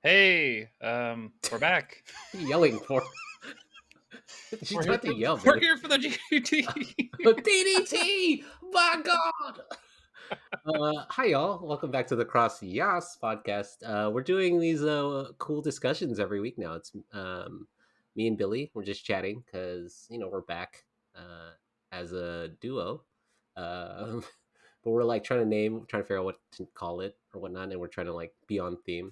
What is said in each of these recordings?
Hey, we're back. Yelling for? She's We're here about to for yell, we're Billy. here for the GT. DDT! My God! Hi, y'all. Welcome back to the CrossYAAS podcast. We're doing these cool discussions every week now. It's me and Billy. We're just chatting because we're back as a duo. Uh, but we're like trying to figure out what to call it or whatnot, and we're trying to like be on theme.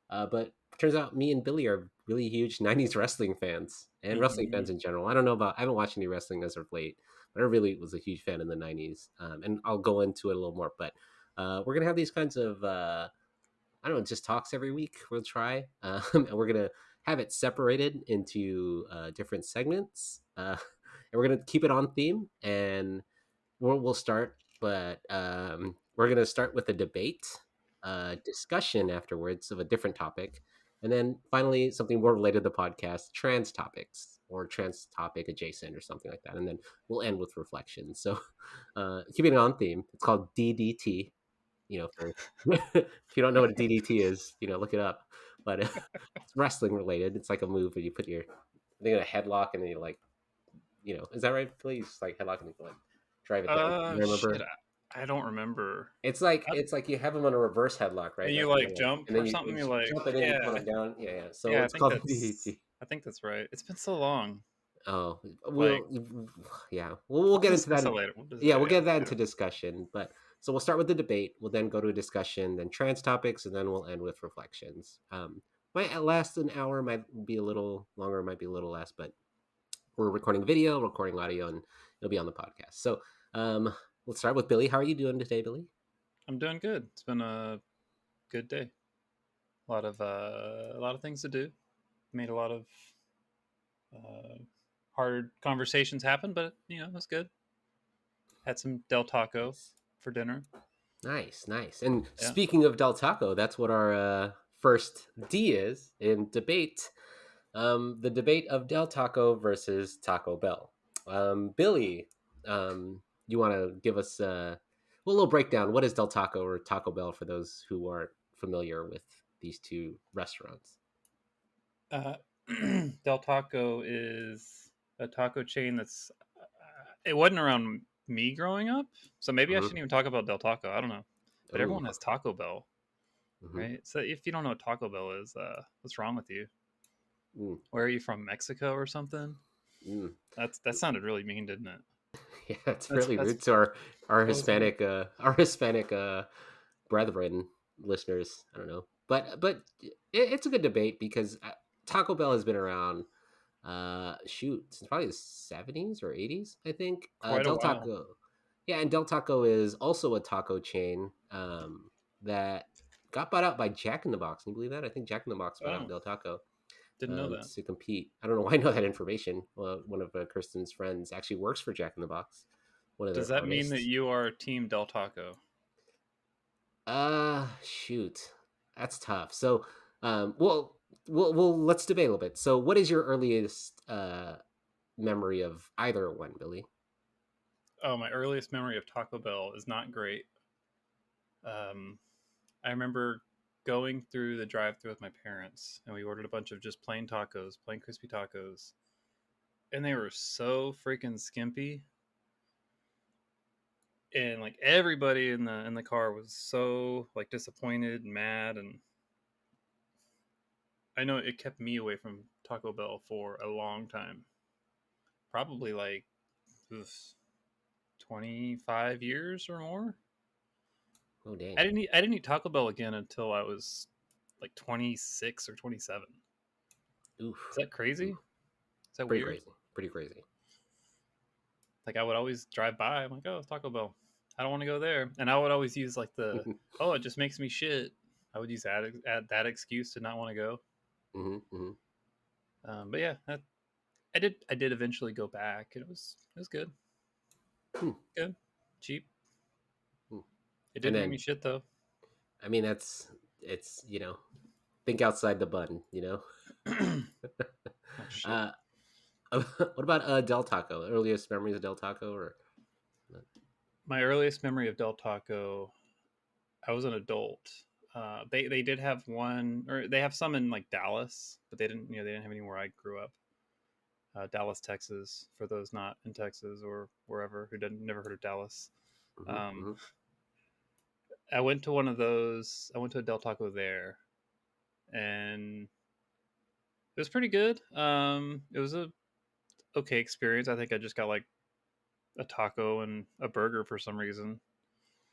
But turns out me and Billy are really huge '90s wrestling fans and wrestling Mhm. fans in general. I haven't watched any wrestling as of late, but I really was a huge fan in the '90s, and I'll go into it a little more. But we're gonna have these kinds of I don't know, just talks every week. We'll try, and we're gonna have it separated into different segments, and we're gonna keep it on theme. And we'll start, but we're gonna start with a debate, discussion afterwards of a different topic, and then finally something more related to the podcast, trans topics or trans topic adjacent or something like that, and then we'll end with reflections. So, keeping it on theme, it's called DDT. For if you don't know what a DDT is, look it up. But it's wrestling related. It's like a move where you put your I think in a headlock and then you like is that right? Please like headlock and you like drive it down. You Shit, remember? I don't remember. It's like How it's like you have them on a reverse headlock, right? and Like, you like jump and or then you something? You like, jump and then you put yeah, them down. Yeah, yeah. So yeah. it's called DDT. I think that's right. It's been so long. Oh, Like, yeah, we'll we'll get into discuss that. it later. We'll just, Yeah, yeah, we'll yeah, get that yeah. into discussion. But so we'll start with the debate. We'll then go to a discussion, then trans topics, and then we'll end with reflections. Might last an hour, might be a little longer, might be a little less, but we're recording video, recording audio, and it'll be on the podcast. So let's start with Billy. How are you doing today, Billy? I'm doing good. It's been a good day. A lot of things to do. Made a lot of uh, hard conversations happen, but it was good. Had some Del Taco Nice. for dinner. Nice, nice. And Yeah. speaking of Del Taco, that's what our first D is in debate. The debate of Del Taco versus Taco Bell. Billy, you want to give us a little breakdown? What is Del Taco or Taco Bell for those who aren't familiar with these two restaurants? Uh, Del Taco is a taco chain that's. It wasn't around me growing up, so maybe I Hmm. shouldn't even talk about Del Taco. I don't know, but Oh, everyone has Taco Bell, hmm. right? So if you don't know what Taco Bell is, what's wrong with you? Mm, Where are you from? Mexico or something? mm. That sounded really mean, didn't it? Yeah, it's That's really that's rude to our that was mean. Hispanic brethren listeners. I don't know, but it's a good debate because Taco Bell has been around. Shoot, since probably the '70s or '80s, I think. Quite a Del while. Taco, yeah, and Del Taco is also a taco chain that got bought out by Jack in the Box. Can you believe that? I think Jack in the Box bought out Oh, Del Taco didn't know that. to compete. I don't know why I know that information. Well, one of Kirsten's friends actually works for Jack in the Box, one of Does their that mean that artists. you are Team Del Taco? Shoot, that's tough. So, well, let's debate a little bit. So, what is your earliest memory of either one, Billy? Oh, my earliest memory of Taco Bell is not great. Um, I remember going through the drive-through with my parents, and we ordered a bunch of just plain tacos, plain crispy tacos, and they were so freaking skimpy. And like everybody in the car was so like disappointed and mad, and I know it kept me away from Taco Bell for a long time, probably like oof, 25 years or more. Oh, I dang. didn't eat I didn't eat Taco Bell again until I was like 26 or 27. Is Oof. that crazy? Oof. Is that Pretty weird? crazy. Pretty crazy. Like I would always drive by. I'm like, oh, Taco Bell. I don't want to go there, and I would always use like the, oh, it just makes me shit. I would use that excuse to not want to go. Hmm, hmm. But yeah, I did eventually go back. It was good, Hmm, good, cheap. hmm. It And did make me then, shit though. I mean, it's, think outside the button, Oh shit. uh, what about Del Taco? Earliest memories of Del Taco or? My earliest memory of Del Taco, I was an adult. They did have one, or they have some in like Dallas, but they didn't have any where I grew up. Dallas, Texas, for those not in Texas or wherever who didn't never heard of Dallas. Hmm. Um, Hmm. I went to one of those. I went to a Del Taco there, and it was pretty good. It was a okay experience. I think I just got like a taco and a burger for some reason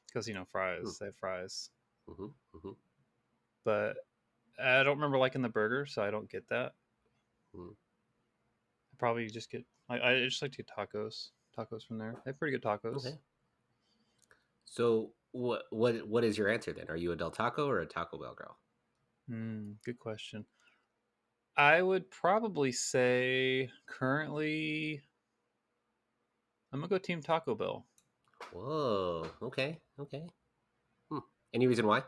because fries. They have fries, Hmm. Hmm. but I don't remember liking the burger, so I don't get that. Hmm. I probably just get. I just like to get tacos from there. They have pretty good tacos. Okay. So what is your answer then? Are you a Del Taco or a Taco Bell girl? Good question. I would probably say currently I'm gonna go Team Taco Bell, Whoa. Okay. Okay. Hmm. Any reason why?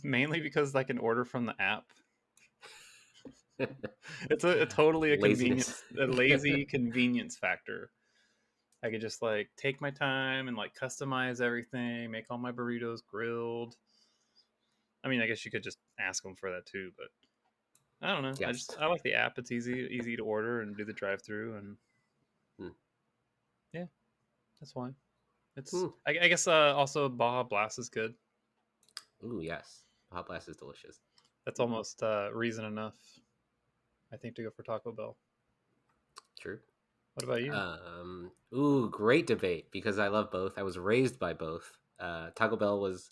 mainly because I can order from the app. It's a totally a Laziness. convenience, a lazy convenience factor. I could just like take my time and like customize everything, make all my burritos grilled. I mean, I guess you could just ask them for that too, but I don't know. Yes. I like the app. It's easy to order and do the drive through, and Hmm. yeah, that's why. It's Hmm. I guess also Baja Blast is good. Ooh, yes. Hot Blast is delicious. That's Hmm. almost reason enough, I think, to go for Taco Bell. True. What about you? Ooh, great debate because I love both. I was raised by both. Taco Bell was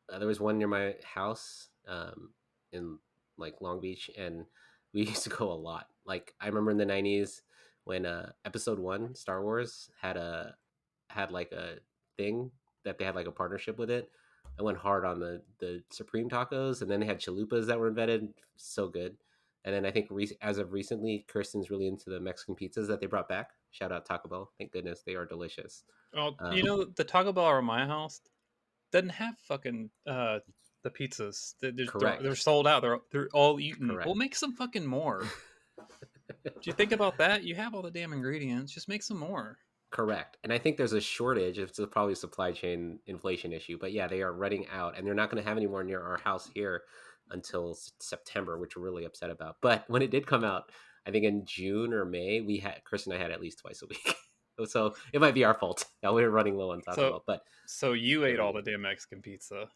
there was one near my house in like Long Beach, and we used to go a lot. Like I remember in the '90s when Episode One, Star Wars, had like a thing that they had like a partnership with it. I went hard on the Supreme tacos, and then they had chalupas that were invented. So good. And then I think as of recently, Kirsten's really into the Mexican pizzas that they brought back. Shout out Taco Bell. Thank goodness they are delicious. Oh, Um, the Taco Bell around my house doesn't have fucking the pizzas. They're correct. sold out. They're all eaten. Well, Correct. make some fucking more. Do you think about that? You have all the damn ingredients. Just make some more. Correct. And I think there's a shortage. It's probably a supply chain inflation issue. But yeah, they are running out and they're not going to have any more near our house here until September, which we're really upset about. But when it did come out, I think in June or May, Chris and I had at least twice a week. So it might be our fault that we were running low on Taco So Bell, but so you they're ate all really the good. damn Mexican pizza.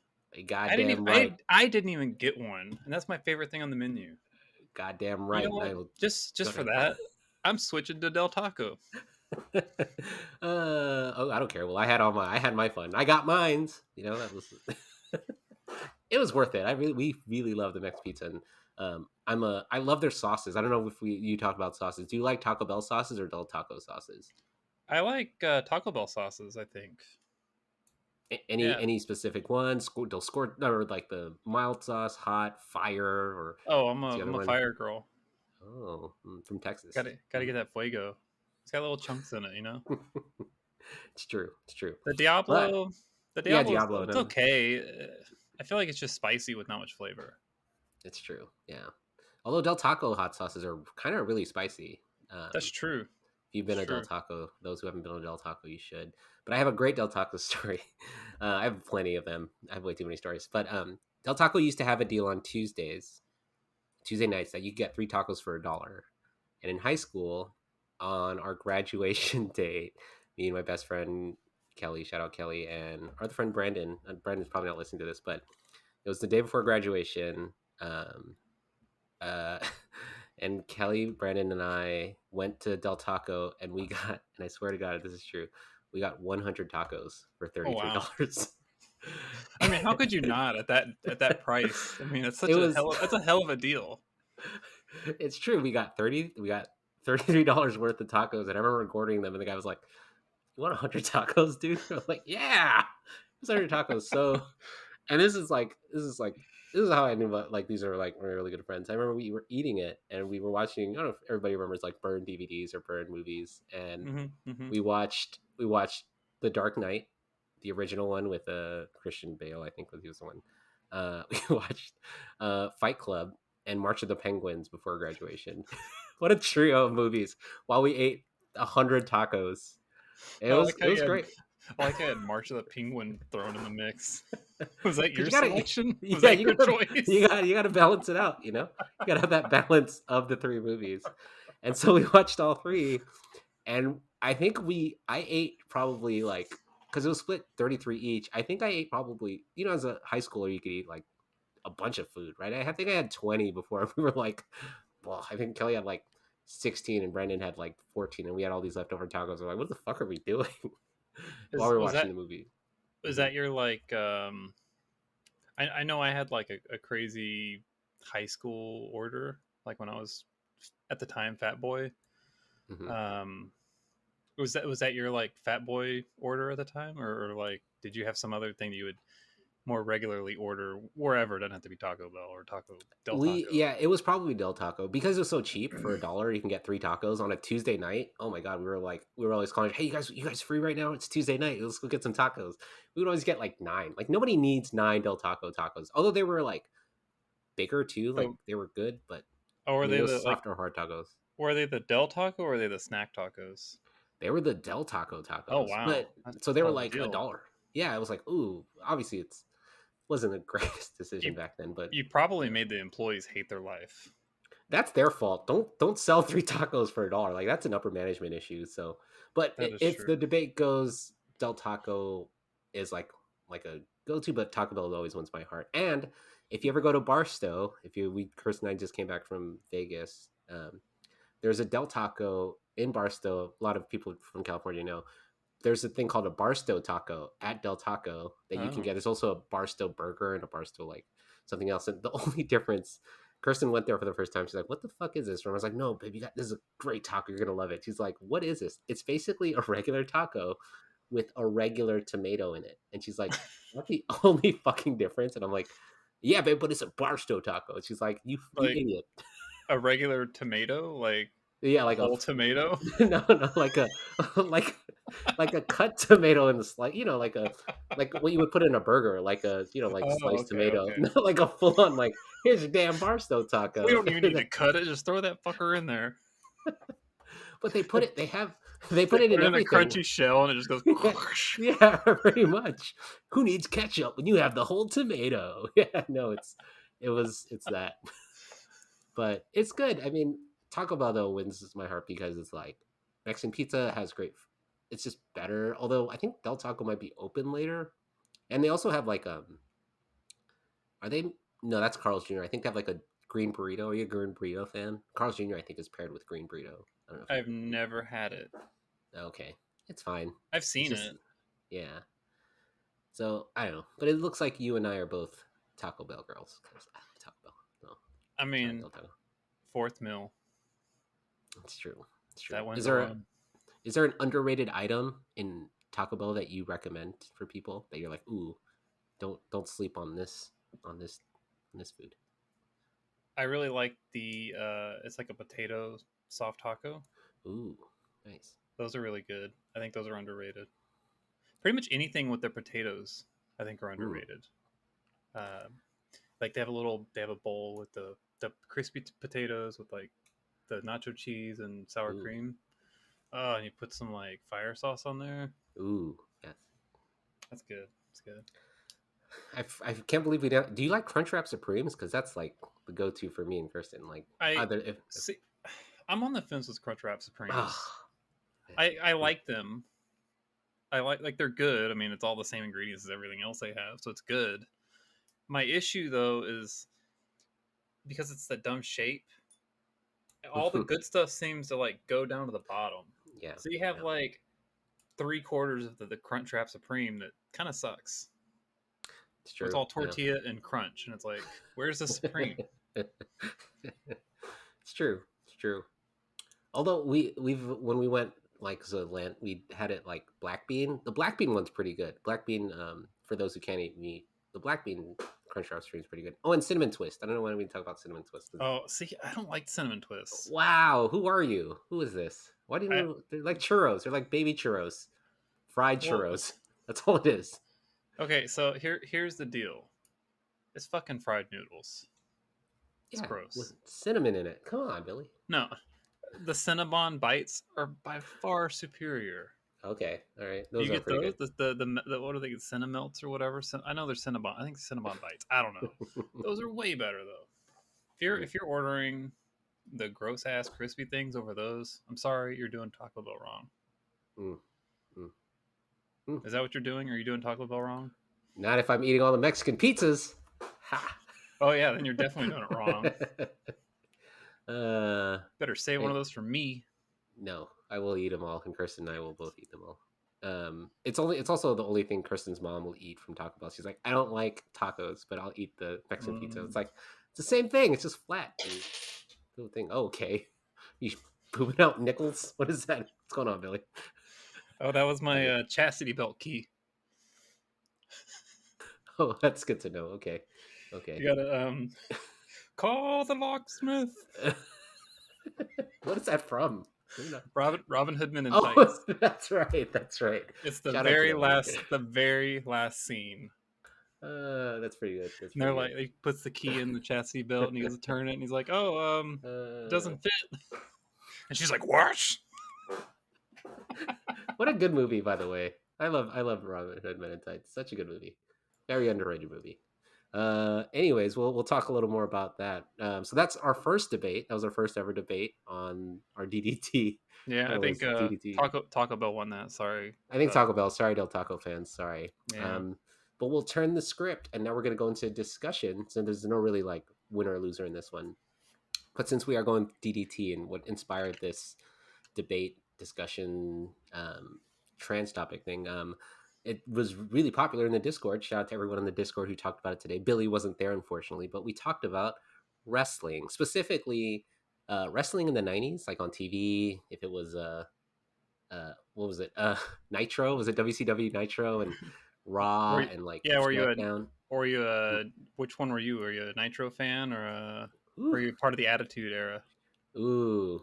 Goddamn right. I didn't even get one, and that's my favorite thing on the menu. Goddamn You right. know And what? I will Just go for ahead. that, I'm switching to Del Taco. Oh, I don't care. Well, I had my fun. I got mines. That was it was worth it. We really love the Mex pizza, and I love their sauces. I don't know if you talked about sauces. Do you like Taco Bell sauces or Del Taco sauces? I like Taco Bell sauces. I think. Any Yeah. any specific ones? Del Score or like the mild sauce, hot, fire, or Oh, what's the other I'm a one? fire girl. Oh, from Texas. Gotta get that fuego. It's got little chunks in it, you know. It's true. It's true. The But Diablo, the yeah, Diablo, Diablo. it's No, okay. I feel like it's just spicy with not much flavor. it's true. Yeah. Although Del Taco hot sauces are kind of really spicy. That's true. If you've been It's a Del true. Taco, those who haven't been a Del Taco, you should. But I have a great Del Taco story. I have plenty of them. I have way too many stories. But Del Taco used to have a deal on Tuesday nights, that you could get 3 tacos for $1. And in high school, on our graduation date, me and my best friend Kelly, shout out Kelly, and our other friend Brandon. Brandon's probably not listening to this, but it was the day before graduation. Um, uh, and Kelly, Brandon, and I went to Del Taco, and we got, and I swear to God, this is true, we got 100 tacos for Oh $33. wow. I mean, how could you not at that price? I mean, it's It such a was, that's a hell of a deal. it's true. We got $33 worth of tacos, and I remember ordering them, and the guy was like, "You want 100 tacos, dude?" I was like, "Yeah, it's 100 tacos." So, and this is how I knew about, like, these are like my really good friends. I remember we were eating it and we were watching. I don't know if everybody remembers like burn DVDs or burn movies, and Hmm. we watched The Dark Knight, the original one with Christian Bale. I think he was the one. We watched Fight Club and March of the Penguins before graduation. What a trio of movies! While we ate 100 tacos, I like it was great. I like I had March of the Penguin thrown in the mix. Was that Because your you gotta, selection? Was yeah, that your choice? you gotta balance it out. You know, you gotta have that balance of the three movies. And so we watched all three, and I think I ate probably like because it was split 33 each. I think I ate probably as a high schooler you could eat like a bunch of food, right? I think I had 20 before we were like, well, I think Kelly had like 16 and Brendan had like 14, and we had all these leftover tacos. We're like, what the fuck are we doing while Is we were was watching that the movie? was Hmm. that your like I know I had like a crazy high school order, like when I was at the time fat boy. Hmm. Um was that your like fat boy order at the time, or like did you have some other thing that you would more regularly order wherever? It doesn't have to be Taco Bell or Taco Del Taco. Yeah, it was probably Del Taco because it was so cheap. For $1 you can get 3 tacos on a Tuesday night. Oh my god, we were always calling, hey, you guys free right now? It's Tuesday night, let's go get some tacos. We would always get like 9. Like nobody needs 9 Del Taco tacos, although they were like bigger too. Like So, they were good, but oh, I are mean they it the was like softer hard tacos. were they the Del Taco or are they the snack tacos? They were the Del Taco Oh tacos, wow, but that's so a they were hell of a like a deal. dollar. Yeah, I was like, ooh, obviously it's wasn't the greatest You decision back then, but you probably you know made the employees hate their life. that's their fault. Don't sell 3 tacos for $1. Like that's an upper management issue. So, but That is if true. the debate goes, Del Taco is like a go to, but Taco Bell always wins my heart. And if you ever go to Barstow, if you we Chris and I just came back from Vegas, there's a Del Taco in Barstow. A lot of people from California know there's a thing called a Barstow taco at Del Taco that you can Oh, get. There's also a Barstow burger and a Barstow like something else. And the only difference, Kirsten went there for the first time. She's like, "What the fuck is this?" And I was like, "No, baby, this is a great taco. You're gonna love it." She's like, "What is this?" It's basically a regular taco with a regular tomato in it. And she's like, "That's the only fucking difference." And I'm like, "Yeah, babe, but it's a Barstow taco." And she's like, "You like idiot." a regular tomato, like Yeah, a like a whole tomato. no, like a like like a cut tomato in the slice, like what you would put in a burger, like like Oh, sliced okay, tomato, okay. not like a full on like here's your damn Barstow We taco. don't even need to cut it. Just throw that fucker in there. But they They put it put in it in a everything. crunchy shell, and it just goes. Yeah, yeah, pretty much. Who needs ketchup when you have the whole tomato? Yeah, no, it's that, but it's good. I mean, Taco Bell though wins my heart because it's like Mexican pizza has great. It's just better. Although I think Del Taco might be open later, and they also have like are they? No, that's Carl's Jr. I think they have like a green burrito. Are you a green burrito fan? Carl's Jr. I think is paired with green burrito. I don't know if you. I've never had it. Okay, it's fine. I've It's seen just it. yeah. So I don't know, but it looks like you and I are both Taco Bell girls because I love Taco Bell. No, I sorry, mean, Del Taco. fourth meal It's true. It's true. that wins alone. Is there an underrated item in Taco Bell that you recommend for people that you're like, ooh, don't sleep on this on this food? I really like the. It's like a potato soft taco. Ooh, nice. Those are really good. I think those are underrated. Pretty much anything with their potatoes, I think, are Mm, underrated. Um, like they have a bowl with the crispy potatoes with like the nacho cheese and sour ooh, cream. Oh, and you put some like fire sauce on there. ooh, yes. That's good. That's good. I can't believe we don't. Do you like Crunchwrap Supremes? Because that's like the go-to for me and Kirsten. Like I either if see. I'm on the fence with Crunchwrap Supremes. ah, man. I like them. I like they're good. I mean, it's all the same ingredients as everything else they have, so it's good. My issue though is because it's the dumb shape. All the good stuff seems to like go down to the bottom. Yeah, So you have yeah, like 3/4 of the Crunchwrap Supreme that kind of sucks. it's Where it's true. all Yeah. tortilla and crunch, and it's like, where's the Supreme? It's true. It's true. Although we've when we went like so land we had it like black bean. The black bean one's pretty good. Black bean, for those who can't eat meat, the black bean crunch wrap stream is pretty good. Oh, and cinnamon twist. I don't know why we talk about cinnamon twist. Oh, see, I don't like cinnamon twists. Wow, who are you? Who is this? Why do I you? They're like churros. They're like baby churros, fried well, churros. That's all it is. okay, so here's the deal. It's fucking fried noodles. It's Yeah, with gross. cinnamon in it. Come on, Billy. No, the Cinnabon bites are by far superior. Okay, all right, Do you those are get pretty those? good. The what are they? Cinemelts or whatever? I know they're Cinnabon. I think Cinnabon bites. I don't know. Those are way better though. Mm, If you're ordering the gross ass crispy things over those, I'm sorry, you're doing Taco Bell wrong. mm, mm, mm. Is that what you're doing? Are you doing Taco Bell wrong? Not if I'm eating all the Mexican pizzas. Ha. Oh yeah, then you're definitely doing it wrong. uh, Better save one I, of those for me. no, I will eat them all, and Kirsten and I will both eat them all. It's also the only thing Kirsten's mom will eat from Taco Bell. She's like, I don't like tacos, but I'll eat the Mexican pizza. It's Mm. like it's the same thing. It's just flat. And little thing. Oh, okay. You pooping out nickels? What is that? What's going on, Billy? Oh, that was my Funny. chastity belt key. Oh, that's good to know. Okay. You Okay. gotta call the locksmith. What is that from? Robin Hoodman in Oh, tights. that's right. That's right. It's Shout out to that movie. the very last scene. That's pretty good. That's And they're pretty like, good. he puts the key in the chastity belt and he goes to turn it and he's like, oh, it Uh, doesn't fit. And she's like, what? what a good movie, by the way. I love Robin Hood Men in Tights. Such a good movie. Very underrated movie. Anyways, we'll talk a little more about that. So that's our first debate. That was our first ever debate on our DDT. Yeah, I Title think is DDT. Taco Bell won that. Sorry. I think Uh, Taco Bell. Sorry, Del Taco fans. Sorry. yeah. But we'll turn the script, and now we're going to go into discussion. So there's no really like winner or loser in this one. But since we are going DDT and what inspired this debate, discussion, trans topic thing, it was really popular in the Discord. Shout out to everyone in the Discord who talked about it today. Billy wasn't there, unfortunately, but we talked about wrestling, specifically wrestling in the 90s, like on TV, if it was what was it? Nitro? Was it WCW Nitro and Were Raw you, and like yeah, SmackDown? were you which one were you? Were you a Nitro fan or were Ooh, you part of the Attitude Era? ooh.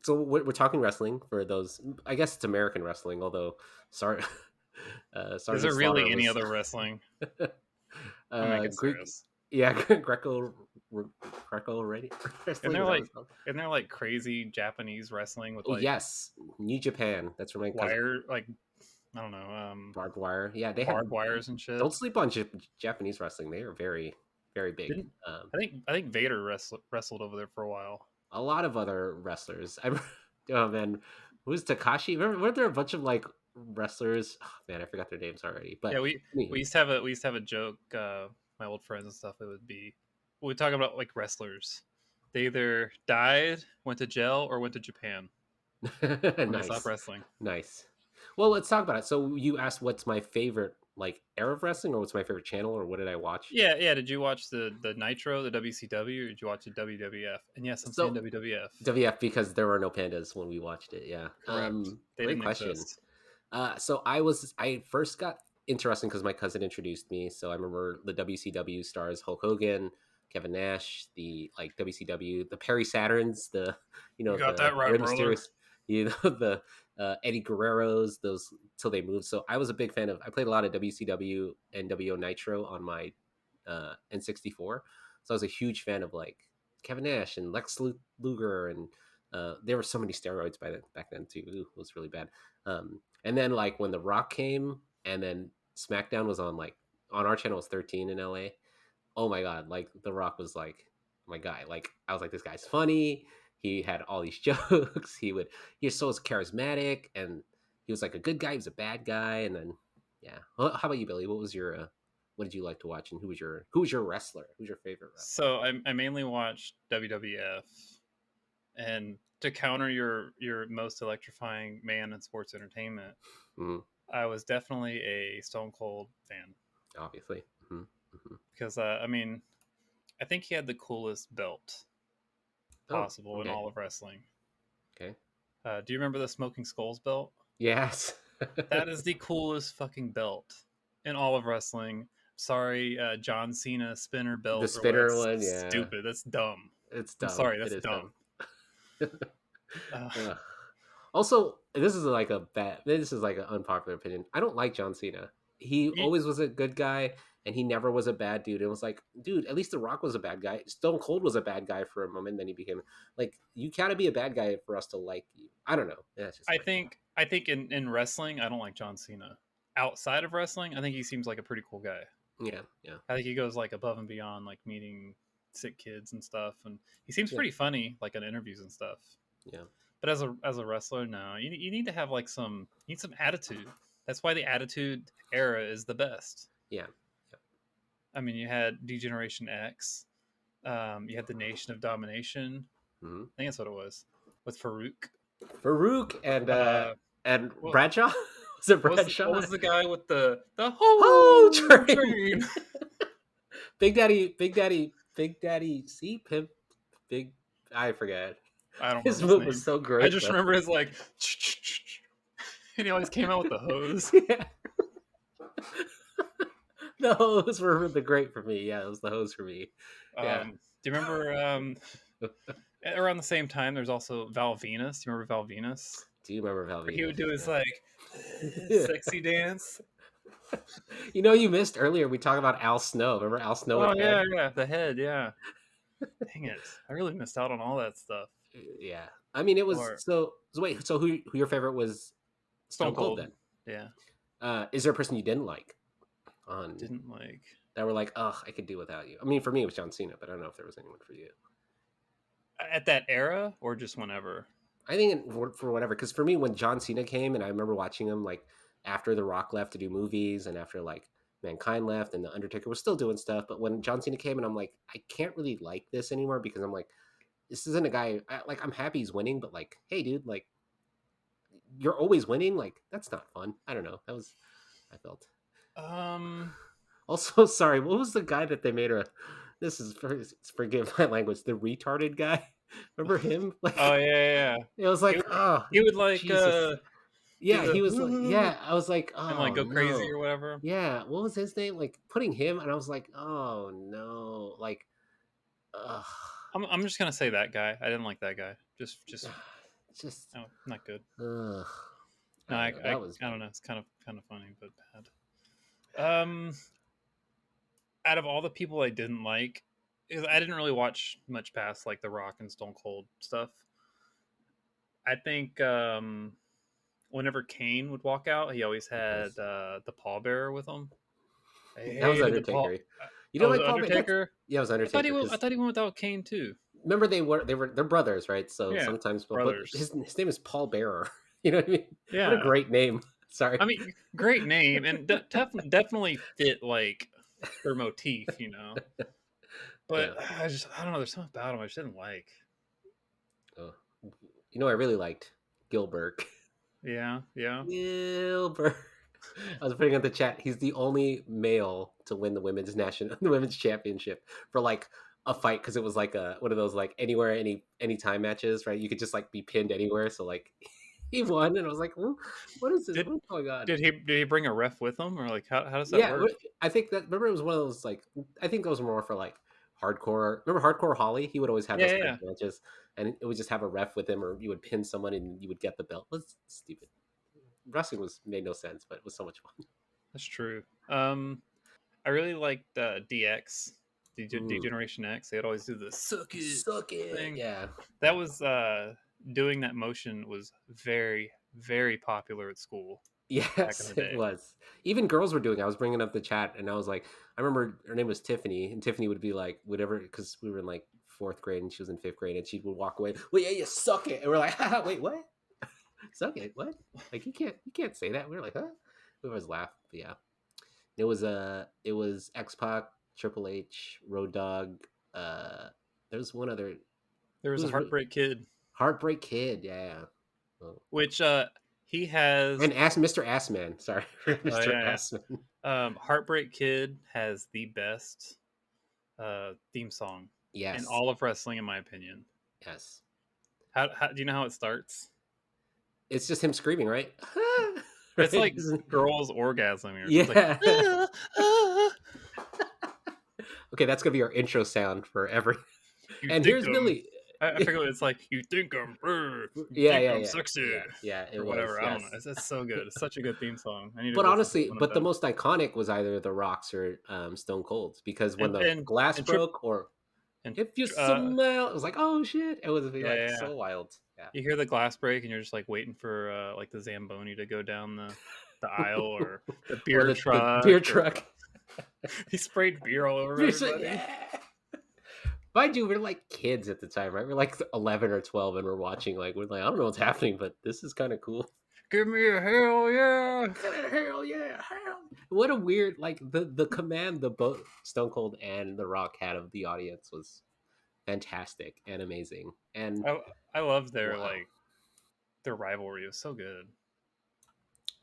So we're talking wrestling for those. I guess it's American wrestling, although sorry, Is there Sergeant Slaughter really any was other wrestling? I mean, I guess Greek. there is. Yeah, Greco ready And wrestling. they're Is that what like, it's called? and they're like crazy Japanese wrestling with Oh like yes, New Japan. That's where my cousin wire, like I don't know, barbed wire. Yeah, they have. barbed wires and shit. Don't sleep on Japanese wrestling. They are very, very big. Didn't I think Vader wrestled over there for a while. A lot of other wrestlers. Oh man, who's Takashi? Remember, weren't there a bunch of like wrestlers? Oh, man, I forgot their names already. But Yeah, anywho, we used to have a joke. My old friends and stuff. It would be we talk about like wrestlers. They either died, went to jail, or went to Japan when they stopped nice, wrestling. nice. Well, let's talk about it. So you asked what's my favorite like era of wrestling, or what's my favorite channel, or what did I watch? Yeah, yeah. Did you watch the Nitro, the WCW, or did you watch the WWF? And yes, I'm saying So WWF. WF because there were no pandas when we watched it. Yeah. Correct. They Great didn't question. exist. So I first got interested because my cousin introduced me. So I remember the WCW stars Hulk Hogan, Kevin Nash, the like WCW, the Perry Saturns, the You got the that right, Rey brother. Mysterious, the Eddie Guerreros, those till they moved. So I was a big fan of. I played a lot of WCW and WO Nitro on my N64. So I was a huge fan of like Kevin Nash and Luger and there were so many steroids back then too. Ooh, it was really bad. And then like when The Rock came, and then SmackDown was on like on our channel was 13 in LA. Oh my god, like The Rock was like my guy. Like I was like, this guy's funny. He had all these jokes. He was so charismatic, and he was like a good guy. He was a bad guy, and then yeah. Well, how about you, Billy? What did you like to watch, and who was your wrestler? Who's your favorite wrestler? So I mainly watched WWF, and to counter your most electrifying man in sports entertainment, Hmm. I was definitely a Stone Cold fan Obviously. Hmm. Hmm. because I mean I think he had the coolest belt Oh, possible in okay, all of wrestling. okay. Do you remember the Smoking Skulls belt? Yes. That is the coolest fucking belt in all of wrestling. Sorry, John Cena spinner The belt or what? spinner That's one, yeah. stupid. That's dumb. It's I'm dumb. sorry, It that's is dumb. dumb. Uh, Ugh. Also, this is like a bad. This is like an unpopular opinion. I don't like John Cena. He you, always was a good guy, and he never was a bad dude. It was like, dude, at least The Rock was a bad guy. Stone Cold was a bad guy for a moment, then he became like, you gotta be a bad guy for us to like you. I don't know. That's just my thought. I think in wrestling, I don't like John Cena. Outside of wrestling, I think he seems like a pretty cool guy. Yeah, yeah, I think he goes like above and beyond, like meeting sick kids and stuff, and he seems yeah, pretty funny, like in interviews and stuff. yeah, But as a wrestler, no, you need to have like some you need some attitude. That's why the Attitude Era is the best. yeah. I mean, you had D-Generation X, you had the Nation of Domination. Mm-hmm. I think that's what it was with Farouk. Farouk Uh, and what, Bradshaw. Was it what Bradshaw? was the guy with the Oh, whole train. train? Big Daddy. See, pimp, big. I forget. I don't His remember his move was name. so I great just though. remember his like, and he always came out with the hose. Yeah. The hose were the great for me. Yeah, it was the hose for me. Yeah. Do you remember around the same time? There's also Val Venus. Do you remember Val Venus? Do you remember Where he would Valvinus? do his like Yeah. sexy dance. You know, you missed earlier. We talked about Al Snow. Remember Al Snow Oh with yeah, Head? yeah, the head, yeah. Dang it, I really missed out on all that stuff. Yeah. I mean, it was Or so. Wait. So who your favorite was? Stone Stone Cold Cold. then. Yeah, Is there a person you didn't like on didn't like that were like, oh, I could do without you? I mean, for me, it was John Cena, but I don't know if there was anyone for you. at that era or just whenever. I think for whatever, because for me, when John Cena came, and I remember watching him like after The Rock left to do movies, and after like Mankind left, and The Undertaker was still doing stuff, but when John Cena came, and I'm like, I can't really like this anymore because I'm like, this isn't a guy. Like, I'm happy he's winning, but like, hey, dude, like, you're always winning. Like, that's not fun. I don't know. That was I felt. Um. Also, sorry, what was the guy that they made a? This is forgive my language. The retarded guy. Remember him? Oh Like, yeah, yeah. it was He like, would, oh, he would like Jesus. do Yeah, he was like, the yeah. I was like, and like oh go crazy no. or whatever. Yeah, what was his name? Like putting him, and I was like, oh no, like, ugh, I'm just gonna say that guy. I didn't like that guy. Just just, no, not good. ugh. No, I don't know. That was I bad. don't know. It's kind of funny, but bad. Out of all the people I didn't like, 'cause I didn't really watch much past like The Rock and Stone Cold stuff. I think whenever Kane would walk out, he always had Yes. the pallbearer with him. I That was hated the Undertaker. paul. You Oh, didn't was like it Paul Bear? That's, Undertaker? yeah, it was Undertaker I because thought he went without Kane too. remember they're brothers, right? So Yeah, sometimes, but brothers. his name is Paul Bearer. You know what I mean? What a Yeah, great name. Sorry. I mean, great name and definitely fit like their motif, But Yeah. I don't know. There's something about him I just didn't like. Oh. You know, I really liked Gilbert. Yeah, yeah. Gilbert. I was putting in the chat. He's the only male to win the the women's championship for like a fight because it was like a one of those like anywhere anytime matches, right? You could just like be pinned anywhere. So like he won, and I was like, what is this? Did What's going on? did he bring a ref with him or like how does that Yeah, work? I think that remember it was one of those like I think those were more for like hardcore. Remember Hardcore Holly? He would always have Yeah, those yeah, kind yeah. of matches, and it would just have a ref with him, or you would pin someone and you would get the belt. It was stupid. Wrestling was made no sense, but it was so much fun. That's true. I really liked DX, Mm. Degeneration X. They'd always do the suck it Suck it, thing. yeah, That was doing that motion was very very popular at school back in yes, the it day. was. Even girls were doing. I was bringing up the chat, and I was like, I remember her name was Tiffany, and Tiffany would be like, whatever, because we were in like fourth grade and she was in fifth grade, and she would walk away. Well, yeah, you suck it, and we're like, haha, wait, what? Suck it? What? Like you can't say that. We were like, huh? We always laughed. But yeah, it was X Pac, Triple H, Road Dogg. There was one other. There Who was a was Heartbreak Kid, Heartbreak Kid? Yeah. Oh. which he has. And Mr. Assman. Sorry, Oh Mr. yeah, Assman. yeah. Heartbreak Kid has the best theme song in Yes, all of wrestling, in my opinion. yes. How do you know how it starts? It's just him screaming, right? It's Right? like girls orgasming or something. Yeah. Like, ah, ah, Okay, that's gonna be our intro sound for every. you And think here's I'm Billy. I forget what it's like. You think I'm brave? You Yeah, think yeah, I'm yeah, sexy? yeah, yeah. It Or was, whatever. I don't know. yes. It's so good. It's such a good theme song. I need to But listen to it honestly, when I'm but the done. most iconic was either the Rocks or Stone Cold, because when And the and glass and trip broke, or and if you uh smell, it was like, oh shit, it was yeah, like yeah, yeah. so wild. Yeah. You hear the glass break and you're just like waiting for like the Zamboni to go down the aisle or the Or beer the truck beer or truck. he sprayed beer all over Beer truck, everybody. yeah. Mind you, we're like kids at the time, right? We're like 11 or 12, and we're watching. Like, we're like, I don't know what's happening, but this is kind of cool. Give me a hell yeah. Hell yeah, hell! What a weird, like, the command the both Stone Cold and The Rock had of the audience was fantastic and amazing. And I I love wow, their rivalry. It was so good.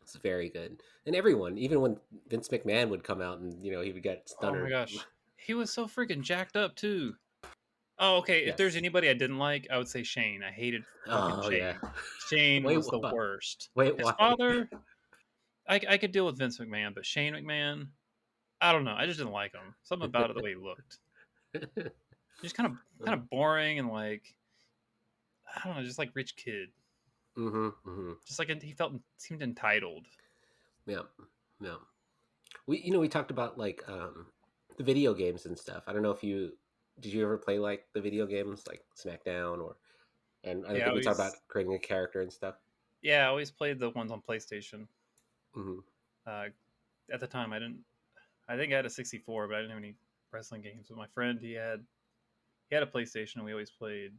it's very good. And everyone, even when Vince McMahon would come out and he would get Oh my stuttered. gosh. He was so freaking jacked up too. Oh, okay. If there's Yes. anybody I didn't like, I would say Shane. I hated fucking Oh yeah. Shane. Shane Wait, was the worst. wait, His why? father, I could deal with Vince McMahon, but Shane McMahon, I don't know. I just didn't like him. Something about it, the way he looked. Just kind of boring and like I don't know, just like rich kid. Mm-hmm, mm-hmm. Just like he seemed entitled. Yeah, yeah. We talked about like the video games and stuff. I don't know if you did you ever play like the video games like SmackDown, or and I Yeah, I think we talked about always creating a character and stuff. yeah, I always played the ones on PlayStation. Hmm. Uh, at the time, I didn't. I think I had a 64, but I didn't have any wrestling games. But my friend, he had a PlayStation, and we always played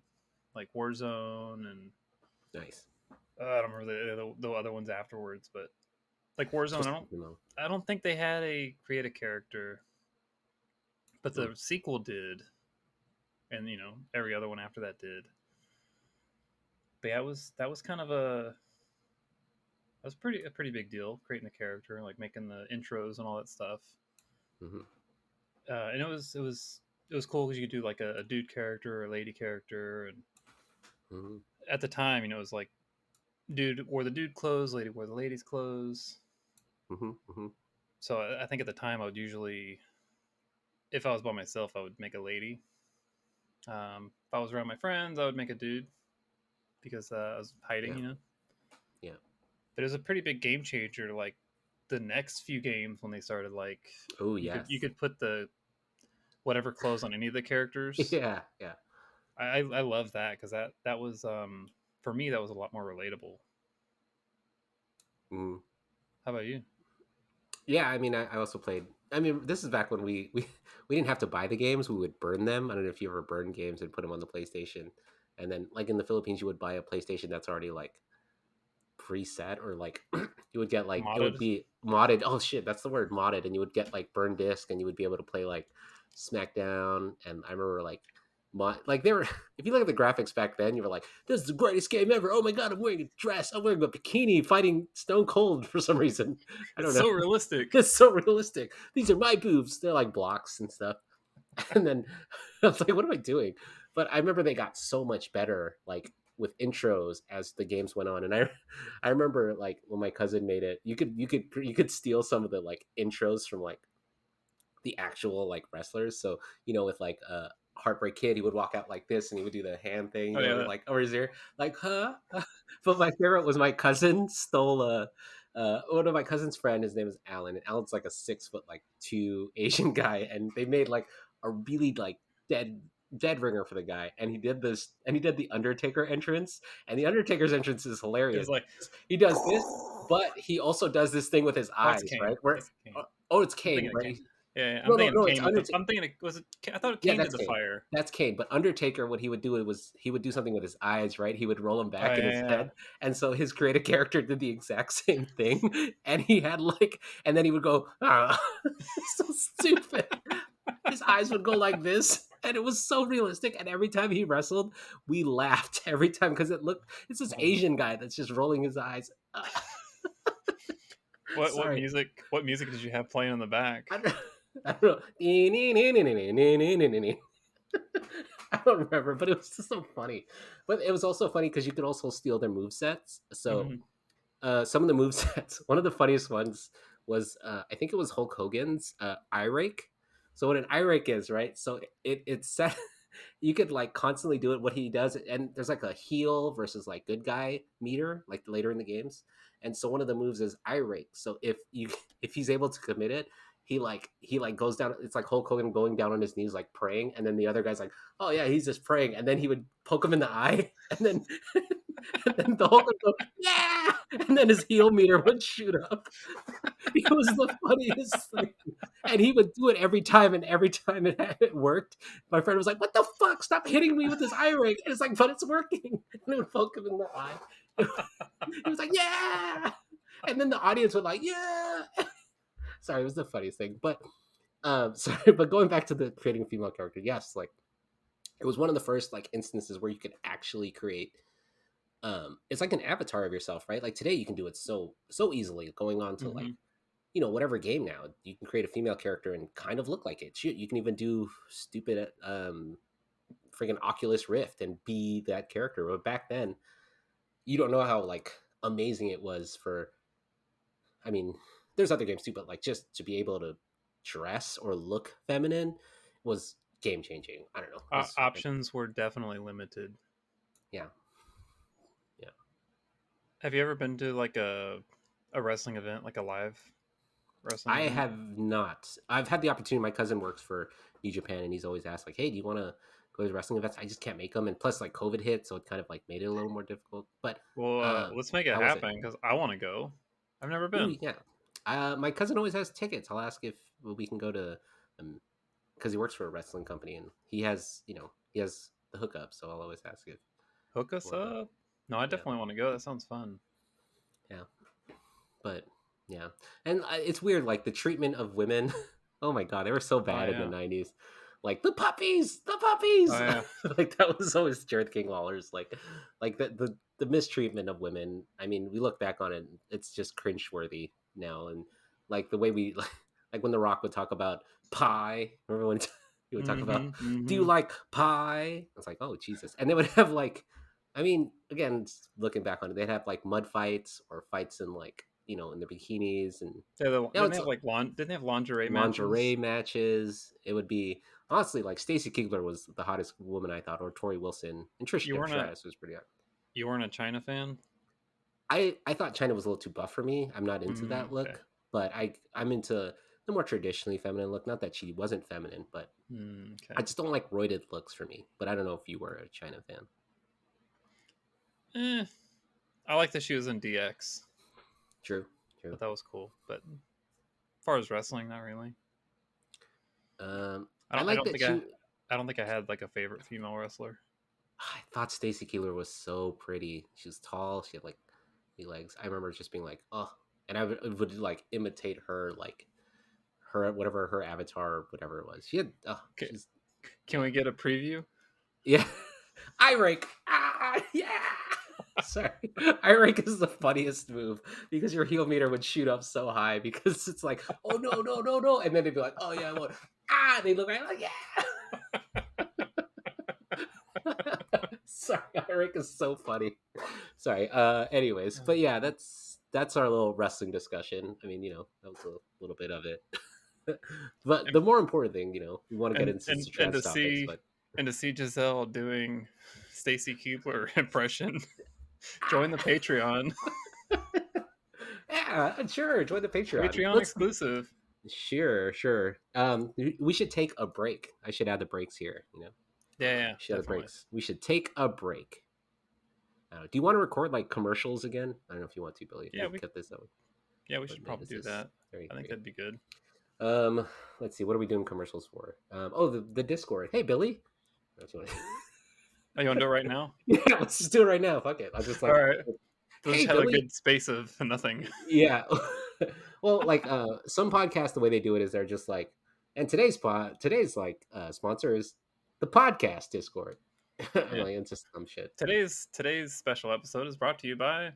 like Warzone and Nice. I don't remember the other ones afterwards. But like Warzone, Just I don't think they had a create a character, but mm, the sequel did, and every other one after that did. But yeah, that was kind of that was a pretty big deal creating the character, like making the intros and all that stuff. mm-hmm, And it was cool because you could do like a dude character or a lady character, and mm-hmm, at the time, it was like dude wore the dude clothes, lady wore the lady's clothes. mm-hmm, mm-hmm. So I think at the time I would usually, if I was by myself, I would make a lady. If I was around my friends, I would make a dude because I was hiding, Yeah, yeah. But it was a pretty big game changer. Like the next few games when they started, like Oh you yes. could put the whatever clothes on any of the characters. Yeah, yeah. I love that because that was for me that was a lot more relatable. Mm. How about you? Yeah, I mean, I also played. I mean, this is back when we didn't have to buy the games; we would burn them. I don't know if you ever burned games and put them on the PlayStation, and then like in the Philippines, you would buy a PlayStation that's already like preset, or like you would get like it would Modded? be modded. Oh shit, that's the word, modded, and you would get like burn disc, and you would be able to play like SmackDown. And I remember like like they were. If you look at the graphics back then, you were like, "This is the greatest game ever!" Oh my god, I'm wearing a dress. I'm wearing a bikini, fighting Stone Cold for some reason. I It's don't know. so realistic. It's so realistic. These are my boobs. They're like blocks and stuff. And then I was like, what am I doing? But I remember they got so much better, like with intros as the games went on. And I remember like when my cousin made it, you could steal some of the like intros from like the actual like wrestlers. So with like Heartbreak Kid, he would walk out like this, and he would do the hand thing, Oh yeah, like over his ear, like huh. But my favorite was my cousin stole a. One of my cousin's friend, his name is Alan, and Alan's like a 6 foot like 2 Asian guy, and they made like a really like dead ringer for the guy, and he did this, and he did the Undertaker entrance, and the Undertaker's entrance is it hilarious. was like, He does this, but he also does this thing with his oh, it's eyes, Kane. right? Where That's Kane. oh, it's I'm Kane, thinking of Kane. right? Yeah, yeah, I'm No, no, thinking of no, it's Kane with the. Undertaker. I'm thinking was it? I thought Yeah, Kane did that's the Kane. fire. That's Kane. But Undertaker, what he would do was he would do something with his eyes, right? He would roll them Oh back in yeah, his yeah. head, and so his creative character did the exact same thing. And he had like, and then he would go, ah, so stupid. His eyes would go like this, and it was so realistic. And every time he wrestled, we laughed every time because it's this Oh. Asian guy that's just rolling his eyes. What Sorry, music? What music did you have playing in the back? I don't, I don't know. I don't remember, but it was just so funny. But it was also funny because you could also steal their move sets. So Hmm. some of the move sets, one of the funniest ones was I think it was Hulk Hogan's eye rake. So what an eye rake is, right? So it's set. you could like constantly do it. What he does, and there's like a heal versus like good guy meter, like later in the games. And so one of the moves is eye rake. So if he's able to commit it, he goes down. It's like Hulk Hogan going down on his knees, like praying, and then the other guy's like, "Oh yeah, he's just praying," and then he would poke him in the eye, and then and then the Hulk would go, "Yeah," and then his heel meter would shoot up. It was the funniest thing, and he would do it every time, and every time it worked. My friend was like, "What the fuck? Stop hitting me with this eye ring!" And it's like, "But it's working." And it would poke him in the eye. He was like, "Yeah," and then the audience would like, "Yeah." Sorry, it was the funniest thing. But sorry, but going back to the creating a female character, yes, like it was one of the first like instances where you could actually create. It's like an avatar of yourself, right? Like today, you can do it so easily. Going on to like Hmm. whatever game now, you can create a female character and kind of look like it. Shoot, you can even do stupid freaking Oculus Rift and be that character. But back then, you don't know how like amazing it was for. I mean, there's other games too, but like just to be able to dress or look feminine was game changing. I don't know. It was, Options were definitely limited. yeah, yeah. Have you ever been to like a wrestling event, like a live wrestling I event? have not. I've had the opportunity. My cousin works for New Japan, and he's always asked, like, "Hey, do you want to go to wrestling events?" I just can't make them, and plus, like, COVID hit, so it kind of like made it a little more difficult. But Well, let's make it how was it? happen because I want to go. I've never Ooh, been. yeah. My cousin always has tickets. I'll ask if we can go to, because he works for a wrestling company, and he has the hookup. So I'll always ask if Hook us we'll, up. No, I yeah, definitely want to go. That sounds fun. yeah. But yeah, and it's weird, like the treatment of women. Oh my god, they were so Oh bad in the yeah. '90s. Like the Oh puppies. yeah. Like that was always Jared King Lawler's like the mistreatment of women. I mean, we look back on it, it's just cringeworthy now, and like the way we like when The Rock would talk about pie. Remember when he would talk about, Mm-hmm. "Do you Mm-hmm. like pie?" I was like, "Oh Jesus!" And they would have like, I mean, again, looking back on it, they'd have like mud fights or fights in like in the bikinis and Yeah, didn't they it's have like didn't they have lingerie lingerie matches? matches. It would be honestly like Stacy Keibler was the hottest woman I thought, or Tori Wilson, and Trish You weren't a Stratus was pretty hot. you weren't a China fan? I thought China was a little too buff for me. I'm not into Mm, that okay. look, but I'm into the more traditionally feminine look. Not that she wasn't feminine, but Mm, I okay. just don't like roided looks for me. But I don't know if you were a China fan. Eh, I like that she was in DX. True, true. But that was cool. But as far as wrestling, not really. I like that she. I don't think I had like a favorite female wrestler. I thought Stacy Keeler was so pretty. She was tall. She had like big legs. I remember just being like, oh, and I would like imitate her, like her whatever her avatar, whatever it was. She had, oh, Okay, she's can yeah, we get a preview? yeah. I rake, yeah. Sorry, I rake is the funniest move because your heel meter would shoot up so high because it's like, oh no, no, no, no, and then they'd be like, oh yeah, what? They look right like yeah. Sorry, Eric is so funny. Sorry. Anyways, but yeah, that's our little wrestling discussion. I mean, that was a little bit of it. But and the more important thing, we want to get and into and, some and trans to topics, see but Giselle doing Stacy Keebler impression, join the Patreon. yeah, sure. Join the Patreon. Patreon Let's exclusive. sure, sure. We should take a break. I should add the breaks here. Yeah, yeah, We should add the definitely. breaks. We should take a break. Do you want to record like commercials again? I don't know if you want to, Billy. If Yeah, we we cut this out, yeah we what should minute probably is do this? that. I think 33. that'd be good. Um, let's see. What are we doing commercials for? Oh, the Discord. Hey, Billy. Oh, you want to do it right now? Yeah, let's just do it right now. Fuck it. I'll just All like, right. We'll just hey, have a Billy. good space of nothing. Yeah. Well, like some podcasts, the way they do it is they're just like, and today's like sponsor is the podcast Discord. I'm Yeah. like, it's just some shit. Today's special episode is brought to you by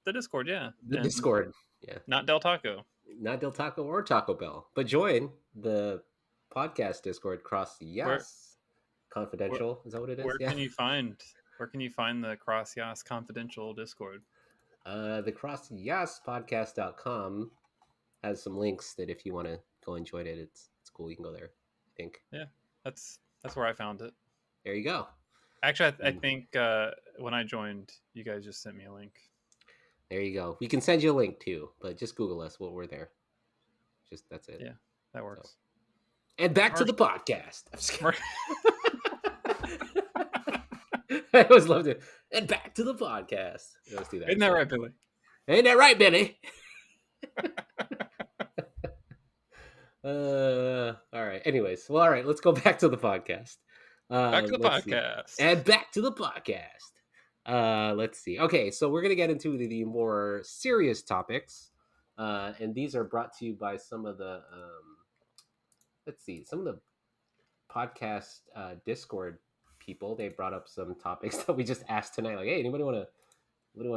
the Discord. Yeah, The and Discord. Yeah. not Del Taco. Not Del Taco or Taco Bell, but join the podcast Discord cross. Where Yes. where Confidential. Is that what it is? where Yeah. can you find the CrossYAAS confidential Discord? The CrossYAASpodcast.com has some links that if you want to go and join it, it's cool. You can go there, I think. Yeah, that's That's where I found it. There you go. Actually, I Mm, think when I joined, you guys just sent me a link. there you go. We can send you a link too, but just Google us while we're there. Just that's it. Yeah, that So, works. and back to Mer- the podcast. I'm just mer- kidding. I always loved it. And back to the podcast. Let's do Isn't that. that So, right, Billy? ain't that right, Benny? All right. Anyways, well, all right. Let's go back to the podcast. Back to the Let's see. podcast. And back to the podcast. Let's see. Okay, so we're gonna get into the more serious topics, and these are brought to you by some of the let's see, some of the podcast Discord people. They brought up some topics that we just asked tonight. Like, hey, anybody want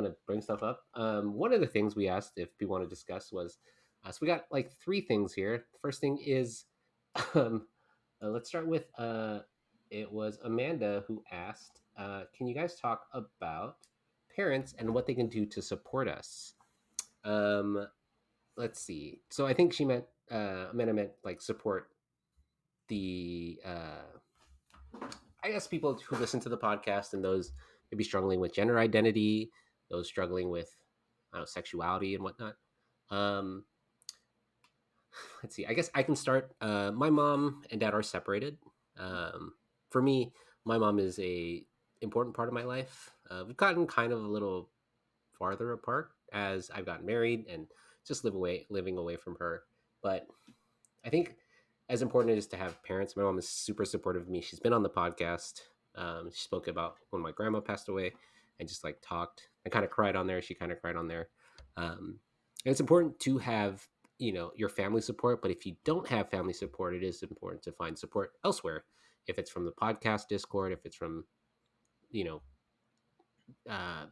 to bring stuff up? One of the things we asked if people want to discuss was, so we got like three things here. The first thing is, um, let's start with, it was Amanda who asked, can you guys talk about parents and what they can do to support us? Um, let's see. So I think she meant, Amanda meant like support the, I guess people who listen to the podcast and those maybe struggling with gender identity, those struggling with, I don't know, sexuality and whatnot. Um, let's see. I guess I can start. My mom and dad are separated. For me, my mom is a important part of my life. We've gotten kind of a little farther apart as I've gotten married and just living away from her. But I think as important it is to have parents. My mom is super supportive of me. She's been on the podcast. She spoke about when my grandma passed away and just like talked. I kind of cried on there. She kind of cried on there. And it's important to have, your family support. But if you don't have family support, it is important to find support elsewhere. If it's from the podcast Discord, if it's from, you know,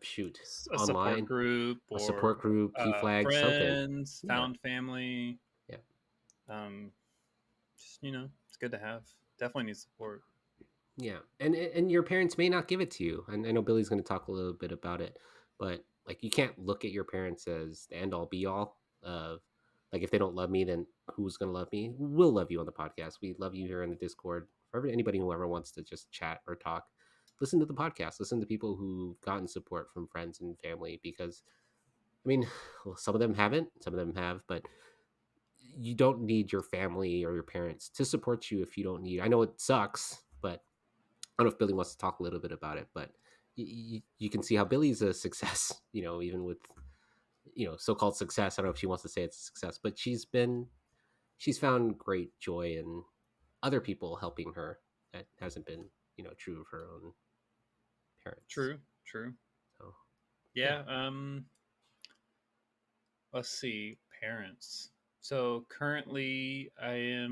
shoot, A support online, group a support or group, P flag, something. friends, Yeah. found family. Yeah. Um, just it's good to have. Definitely need support. Yeah, and your parents may not give it to you. And I know Billy's going to talk a little bit about it, but like you can't look at your parents as the end all be all of like if they don't love me, then who's going to love me? We'll love you on the podcast. We love you here in the Discord. For anybody who ever wants to just chat or talk, listen to the podcast. Listen to people who've gotten support from friends and family because I mean, well, some of them haven't, some of them have, but you don't need your family or your parents to support you if you don't need. I know it sucks, but I don't know if Billy wants to talk a little bit about it, but you can see how Billy's a success, even with, so-called success. I don't know if she wants to say it's a success, but she's found great joy in other people helping her. That hasn't been, true of her own parents. True, true. So, yeah. Yeah. Let's see. Parents. So currently, I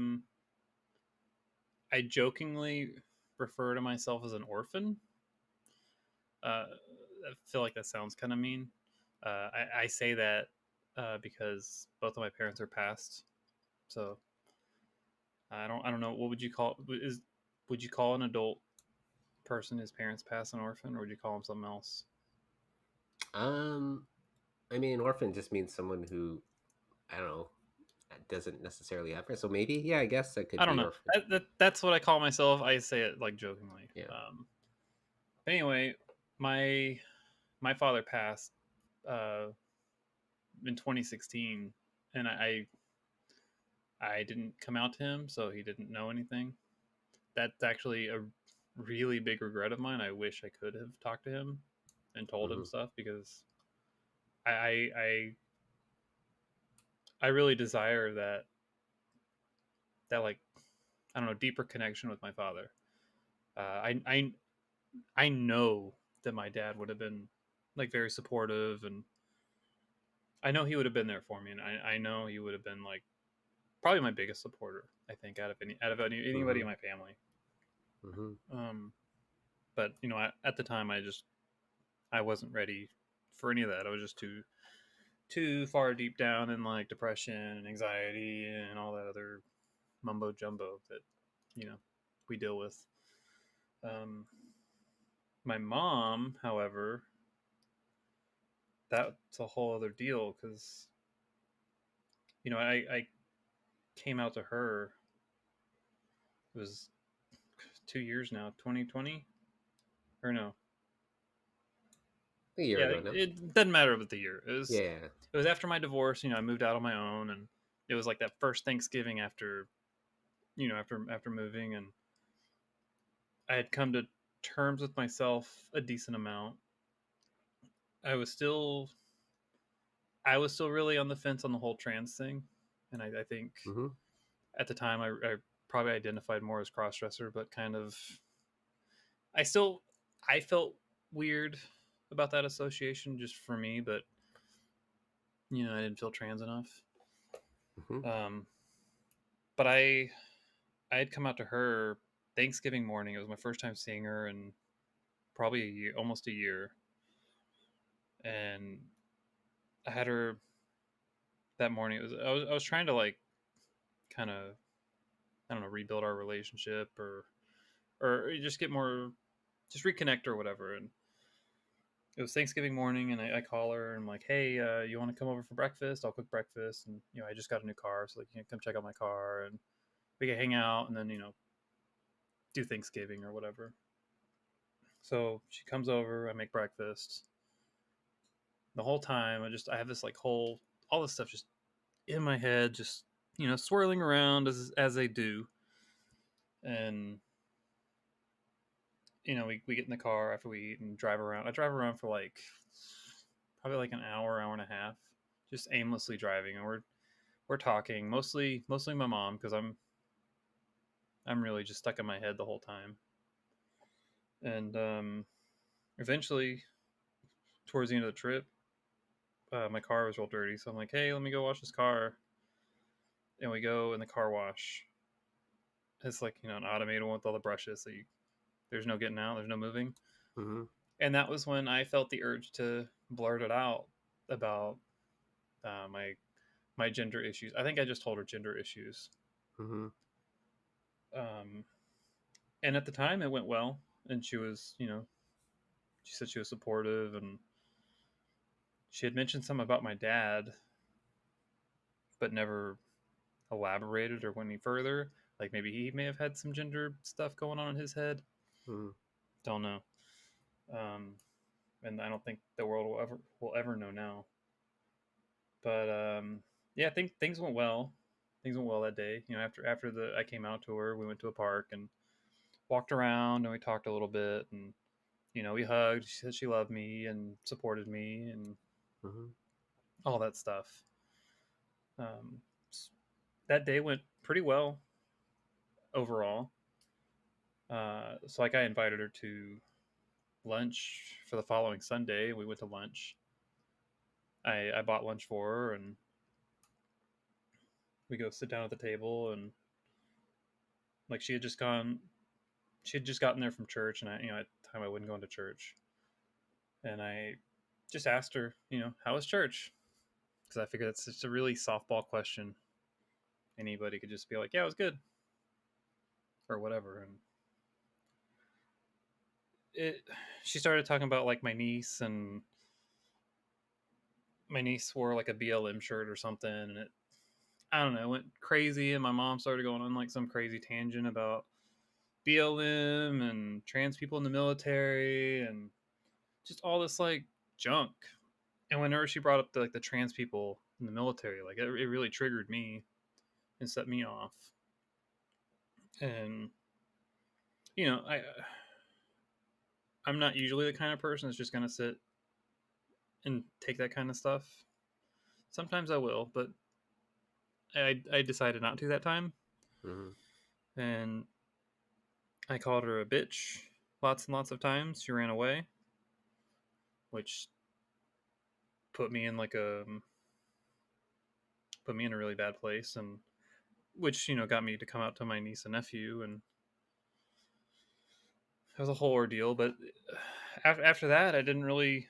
jokingly refer to myself as an orphan. I feel like that sounds kind of mean. I say that because both of my parents are passed. So I don't know. What would you call is would you call an adult person his parents pass an orphan, or would you call him something else? Um, I mean, an orphan just means someone who, I don't know, doesn't necessarily have parents. So maybe, yeah, I guess that I could don't be know. orphan. That's what I call myself. I say it like jokingly. Yeah. But anyway, my my father passed uh, in 2016, and I didn't come out to him, so he didn't know anything. That's actually a really big regret of mine. I wish I could have talked to him and told him Hmm. stuff because I I I, I really desire that like I don't know deeper connection with my father. I know that my dad would have been like very supportive, and I know he would have been there for me, and I know he would have been like probably my biggest supporter. I think anybody Hmm. in my family. Hmm. Um, but at the time I wasn't ready for any of that. I was just too far deep down in like depression and anxiety and all that other mumbo jumbo that you know we deal with. Um, my mom, however, that's a whole other deal because I came out to her. It was 2 years now, 2020 or no? A year Yeah, ago now. it doesn't matter about the year. Yeah. It was after my divorce. I moved out on my own, and it was like that first Thanksgiving after after moving, and I had come to terms with myself a decent amount. I was still I was still really on the fence on the whole trans thing, and I think Mm-hmm. at the time I probably identified more as crossdresser, but kind of I still I felt weird about that association just for me, but I didn't feel trans enough. Mm-hmm. Um, but I had come out to her Thanksgiving morning. It was my first time seeing her in probably a year, almost a year, and I had her that morning. I was trying to like kind of I don't know rebuild our relationship or just get more just reconnect or whatever. And it was Thanksgiving morning, and I call her and I'm like, hey, you want to come over for breakfast? I'll cook breakfast, and I just got a new car, so like you can come check out my car and we can hang out, and then do Thanksgiving or whatever. So she comes over, I make breakfast. The whole time I have this like whole all this stuff just in my head, just swirling around as they do. And we get in the car after we eat and drive around. I drive around for like probably like an hour and a half, just aimlessly driving, and we're talking mostly my mom because I'm really just stuck in my head the whole time. And eventually, towards the end of the trip, my car was real dirty, so I'm like, hey, let me go wash this car. And we go in the car wash. It's like an automated one with all the brushes, so there's no getting out, there's no moving. Mm-hmm. And that was when I felt the urge to blurt it out about my gender issues. I think I just told her gender issues. Mm-hmm. Um, and at the time, it went well, and she was, she said she was supportive, and she had mentioned something about my dad, but never elaborated or went any further. Like maybe he may have had some gender stuff going on in his head. Mm-hmm. Don't know. Um, and I don't think the world will ever know now. But yeah, I think things went well. Things went well that day. After the I came out to her, we went to a park and walked around and we talked a little bit, and we hugged. She said she loved me and supported me and Mm-hmm. all that stuff. Um, that day went pretty well overall. So like I invited her to lunch for the following Sunday. We went to lunch. I bought lunch for her, and we go sit down at the table, and like she had just gotten there from church, and at the time I wasn't going to church, and I just asked her, how was church? Because I figured that's just a really softball question. Anybody could just be like, yeah, it was good, or whatever. And it, she started talking about like my niece, and my niece wore like a BLM shirt or something, and I don't know, it went crazy, and my mom started going on like some crazy tangent about BLM and trans people in the military and just all this like junk. And whenever she brought up the trans people in the military, like it really triggered me and set me off. And I'm not usually the kind of person that's just gonna sit and take that kind of stuff. Sometimes I will, but I decided not to that time, Mm-hmm. and I called her a bitch lots and lots of times. She ran away, which put me in like a put me in a really bad place, and which got me to come out to my niece and nephew, and it was a whole ordeal. But after that, I didn't really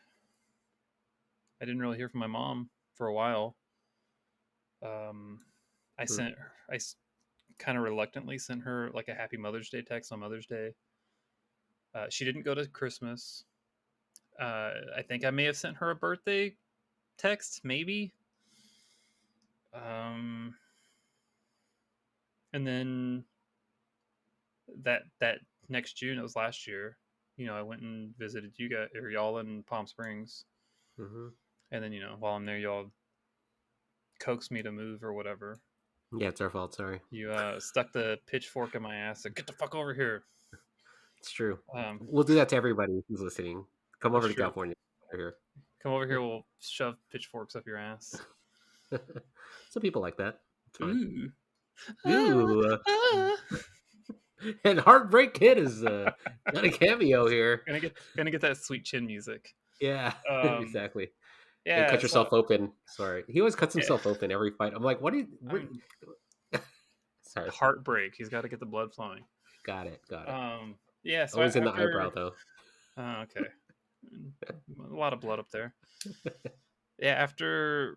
hear from my mom for a while. Um, I sent her, I kind of reluctantly sent her like a Happy Mother's Day text on Mother's Day. She didn't go to Christmas. I think I may have sent her a birthday text, maybe. And then that next June, it was last year. I went and visited you guys or y'all in Palm Springs, Mm-hmm. and then while I'm there, y'all coaxed me to move or whatever. Yeah, it's our fault. Sorry. You stuck the pitchfork in my ass and get the fuck over here. It's true. Um, We'll do that to everybody who's listening. Come that's over to true. California. We're Come over here. We'll shove pitchforks up your ass. here. Some people like that. It's fine. Ooh. Ah, Ooh, ah. and Heartbreak Kid is got a cameo here. Gonna get that sweet chin music. Yeah, Um, exactly. And yeah. cut So yourself open. Sorry, he always cuts yeah, himself open every fight. I'm like, what? I'm Sorry, heartbreak. He's got to get the blood flowing. got it, got it. Yeah. So Always in the eyebrow after. though. Okay. A lot of blood up there. Yeah. After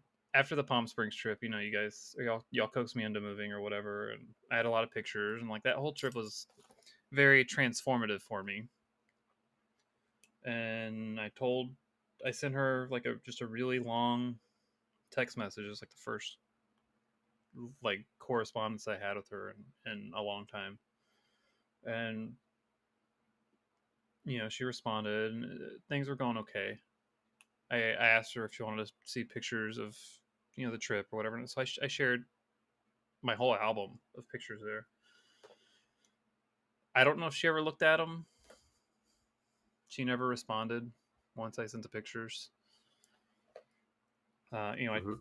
the Palm Springs trip, you guys, or y'all coaxed me into moving or whatever, and I had a lot of pictures, and like that whole trip was very transformative for me. And I sent her like just a really long text message. It was like the first like correspondence I had with her in a long time. And she responded, and things were going okay. I asked her if she wanted to see pictures of the trip or whatever, and so I shared my whole album of pictures there. I don't know if she ever looked at them. She never responded once I sent the pictures. I Hmm.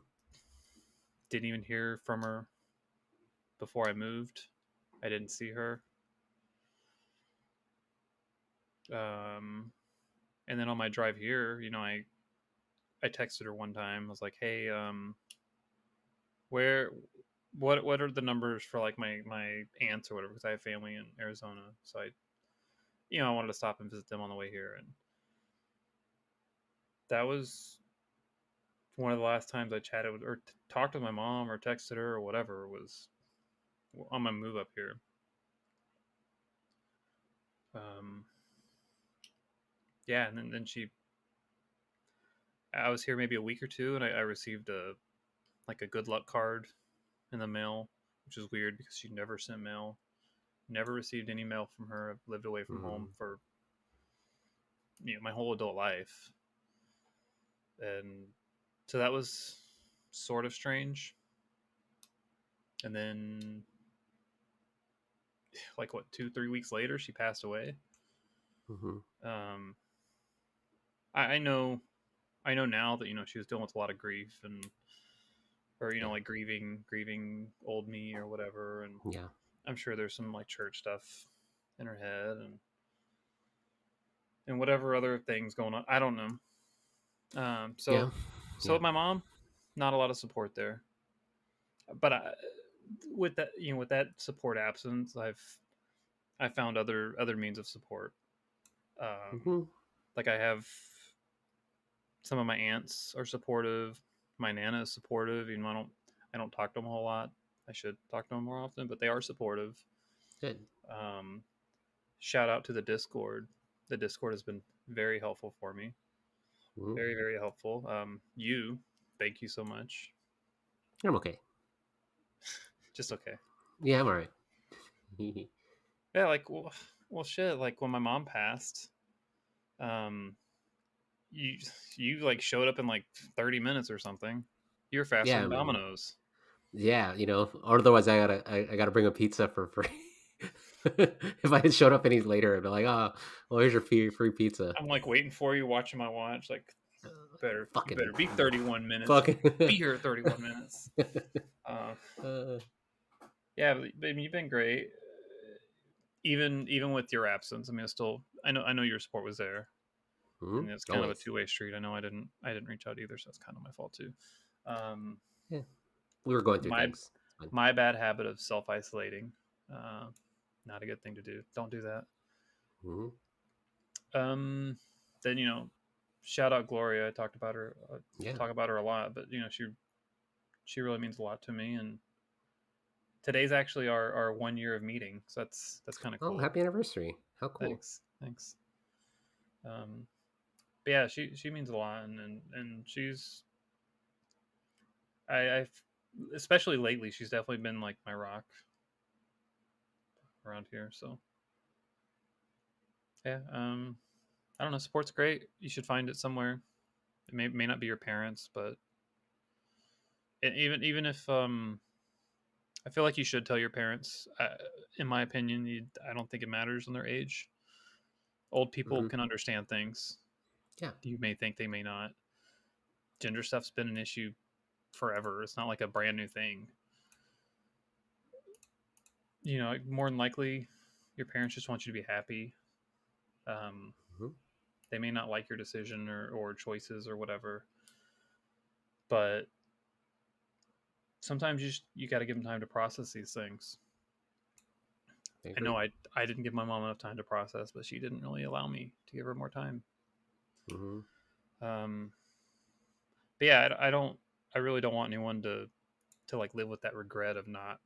didn't even hear from her before I moved. I didn't see her. Um, and then on my drive here, I texted her one time. I was like, "Hey, where, what are the numbers for like my aunts or whatever? Because I have family in Arizona, so I wanted to stop and visit them on the way here." And that was one of the last times I chatted with or talked with my mom or texted her or whatever was on my move up here. Um, yeah, and then I was here maybe a week or two, and I received a good luck card in the mail, which is weird because she never sent mail. Never received any mail from her. I've lived away from home Hmm. for my whole adult life, and so that was sort of strange. And then, like what, 2-3 weeks later, she passed away. Hmm. Um, I know, I know now that she was dealing with a lot of grief and or Yeah, like grieving old me or whatever, and yeah, I'm sure there's some like church stuff in her head and whatever other things going on. I don't know. yeah, So yeah. with my mom, not a lot of support there. But with that support absence, I found other means of support. Hmm. Like I have some of my aunts are supportive. My nana is supportive. Even though I don't talk to them a whole lot. I should talk to them more often, but they are supportive. Good. Um, Shout out to the Discord. The Discord has been very helpful for me. Hmm. Very, very helpful. Thank you so much. I'm okay. Just okay. Yeah, I'm all right. Yeah, like well, shit. Like when my mom passed, um, you you like showed up in like 30 minutes or something. You're faster Yeah, than I mean, Domino's. yeah, otherwise I gotta bring a pizza for free. If I had showed up any later, I'd be like, oh, well, here's your free pizza. I'm like waiting for you, watching my watch. Like you Fucking better be 31 minutes. fucking. Be here 31 minutes. Uh, uh, yeah, but, I mean, you've been great. Even with your absence, I mean, it's still I know your support was there, mhm, and it's kind of a always. two-way street. I know I didn't reach out either, so that's kind of my fault too. Um, Yeah, we were going through my things. It's fine. my bad habit of self-isolating, uh, not a good thing to do. Don't do that. Mhm. Um, then shout out Gloria. I Yeah. talk about her a lot, but she really means a lot to me. And today's actually our 1 year of meeting, so that's kind of Oh, cool. happy anniversary! How cool. Thanks. Um, but yeah, she means a lot, and she's I especially lately, she's definitely been like my rock around here. So Yeah. I don't know. Sport's great. You should find it somewhere. It may not be your parents, but even if I feel like you should tell your parents. In my opinion, I don't think it matters on their age. Old people Hmm. can understand things. Yeah. You may think they may not. Gender stuff's been an issue forever. It's not like a brand new thing. More than likely, your parents just want you to be happy. Um, Hmm. they may not like your decision or choices or whatever, but sometimes you got to give them time to process these things. I I agree. know I didn't give my mom enough time to process, but she didn't really allow me to give her more time. Hmm. Um, but yeah, I don't. I really don't want anyone to like live with that regret of not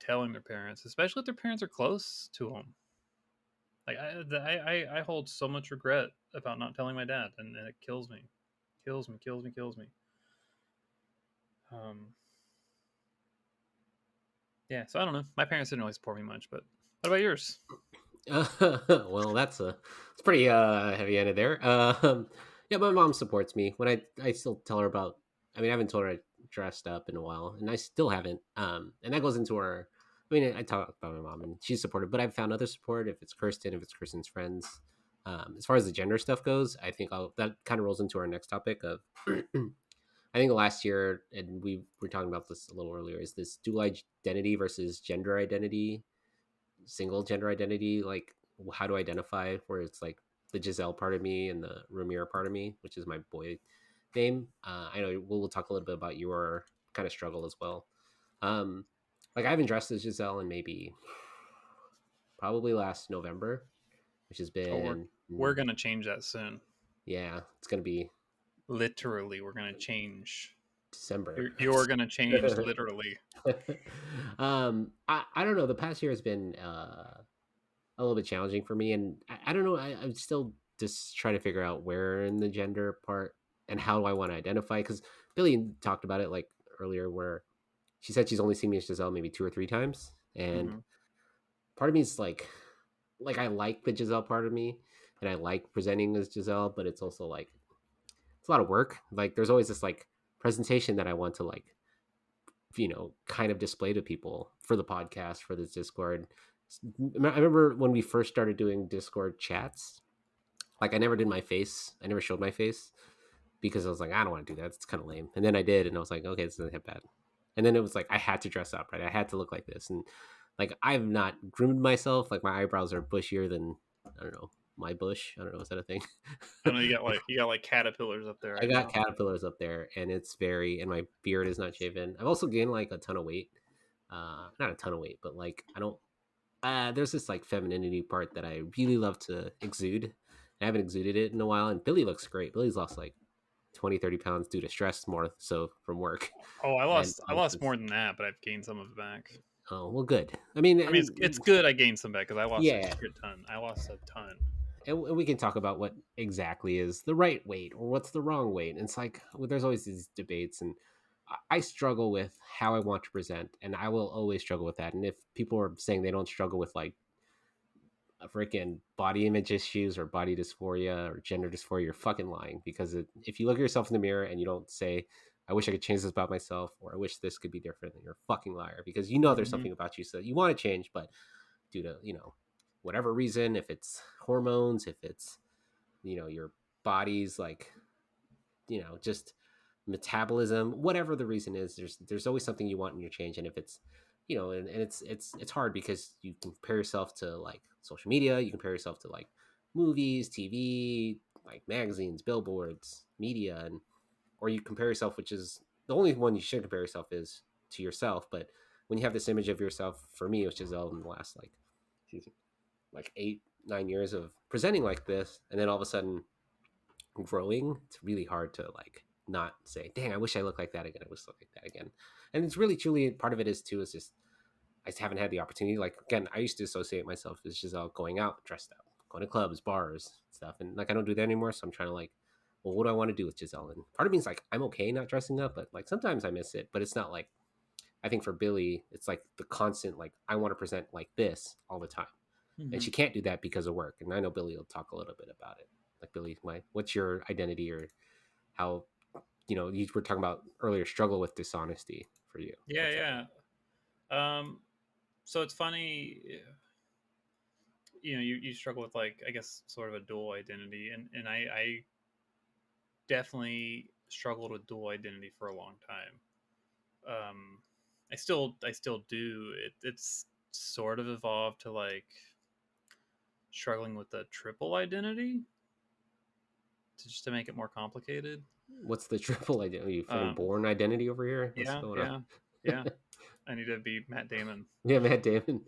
telling their parents, especially if their parents are close to them. Like I hold so much regret about not telling my dad, and it kills me, kills me, kills me, kills me. Um, yeah, so I don't know. My parents didn't really support me much, but what about yours? Well, it's pretty heavy handed there. Yeah, my mom supports me when I still tell her about. I mean, I haven't told her I dressed up in a while, and I still haven't. And that goes into our. I mean, I talk about my mom, and she's supportive, but I've found other support. If it's Kirsten, if it's Kirsten's friends. As far as the gender stuff goes, I think that kind of rolls into our next topic of. I think last year, and we were talking about this a little earlier, is this dual identity versus gender identity, single gender identity, like how to identify where it's like the Giselle part of me and the Ramir part of me, which is my boy name. I know we'll talk a little bit about your kind of struggle as well. Um, like I haven't dressed as Giselle in maybe probably last November, which has Oh, we're been we're gonna change that soon. yeah, it's gonna be Literally, we're gonna change. December. You're gonna change literally. I don't know. The past year has been a little bit challenging for me, and I don't know. I'm still just trying to figure out where in the gender part and how do I want to identify. Because Billy talked about it like earlier, where she said she's only seen me as Giselle maybe 2 or 3 times, and Hmm. part of me is like I like the Giselle part of me, and I like presenting as Giselle, but it's also like it's a lot of work. Like there's always this like presentation that I want to like kind of display to people for the podcast for this Discord. I remember when we first started doing Discord chats, like I never did my face. I never showed my face because I was like, I don't want to do that. It's kind of lame. And then I did, and I was like, okay, this isn't that bad. And then it was like I had to dress up, right? I had to look like this, and like I've not groomed myself. Like my eyebrows are bushier than I don't know my bush. I don't know, is that a thing? I know you got like caterpillars up there I right got now. caterpillars up there, and it's very, and my beard is not shaven. I've also gained like a ton of weight. Not a ton of weight, but like I don't. There's this like femininity part that I really love to exude. I haven't exuded it in a while, and Billy looks great. Billy's lost like 20, 30 pounds due to stress more so from work, Oh, I and lost I lost more than that, but I've gained some of it back. oh well, good. I mean, I mean, it's and good I gained some back because I lost a yeah, shit ton. I lost a ton. and we can talk about what exactly is the right weight or what's the wrong weight. And it's like well, there's always these debates, and I struggle with how I want to present, and I will always struggle with that. And if people are saying they don't struggle with like a freaking body image issues or body dysphoria or gender dysphoria, you're fucking lying. Because if you look at yourself in the mirror and you don't say, I wish I could change this about myself, or I wish this could be different, then you're a fucking liar. Because you know there's Hmm. something about you so that you want to change, but due to, whatever reason, if it's hormones, if it's, your body's like, just metabolism, whatever the reason is, there's always something you want in your change. And if it's and it's hard because you compare yourself to like social media, you compare yourself to like movies, TV, like magazines, billboards, media, and or you compare yourself, which is the only one you should compare yourself is to yourself. But when you have this image of yourself, for me, which is all in the last like excuse me, like 8 9 years of presenting like this, and then all of a sudden growing, it's really hard to like not say, "Dang, I wish I looked like that again. I wish I looked like that again." And it's really truly part of it is too is just I just haven't had the opportunity. Like again, I used to associate myself as Giselle going out dressed up, going to clubs, bars, stuff, and like I don't do that anymore. So I'm trying to like, well, what do I want to do with Giselle? And part of me is like, I'm okay not dressing up, but like sometimes I miss it. But it's not like I think for Billy, it's like the constant like I want to present like this all the time. and Hmm. she can't do that because of work. And I know Billy will talk a little bit about it. Like, Billy, what's your identity, or how, you were talking about earlier, struggle with dishonesty for you. Yeah, What's that like? yeah. So it's funny, you struggle with, like, I guess, sort of a dual identity, and I definitely struggled with dual identity for a long time. I still do. It's sort of evolved to, like, struggling with a triple identity, just to make it more complicated. What's the triple identity? Are you foreign Um, born identity over here? What's yeah, going on? yeah, yeah. I need to be Matt Damon. Yeah, Matt Damon.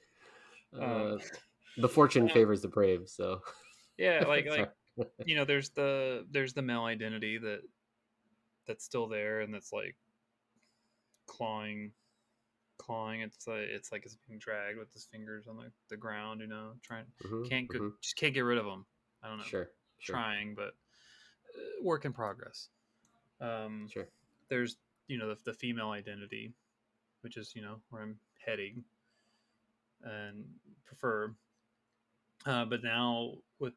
Um, Uh, the fortune um, favors the brave. So, yeah, like sorry. there's the male identity that's still there, and that's like clawing, clawing. It's like it's being dragged with his fingers on the ground. Trying, Hmm. can't go, Hmm. just can't get rid of them. I don't know, Sure, sure, trying, but work in progress. Um, sure. there's the female identity, which is where I'm heading and prefer. But now with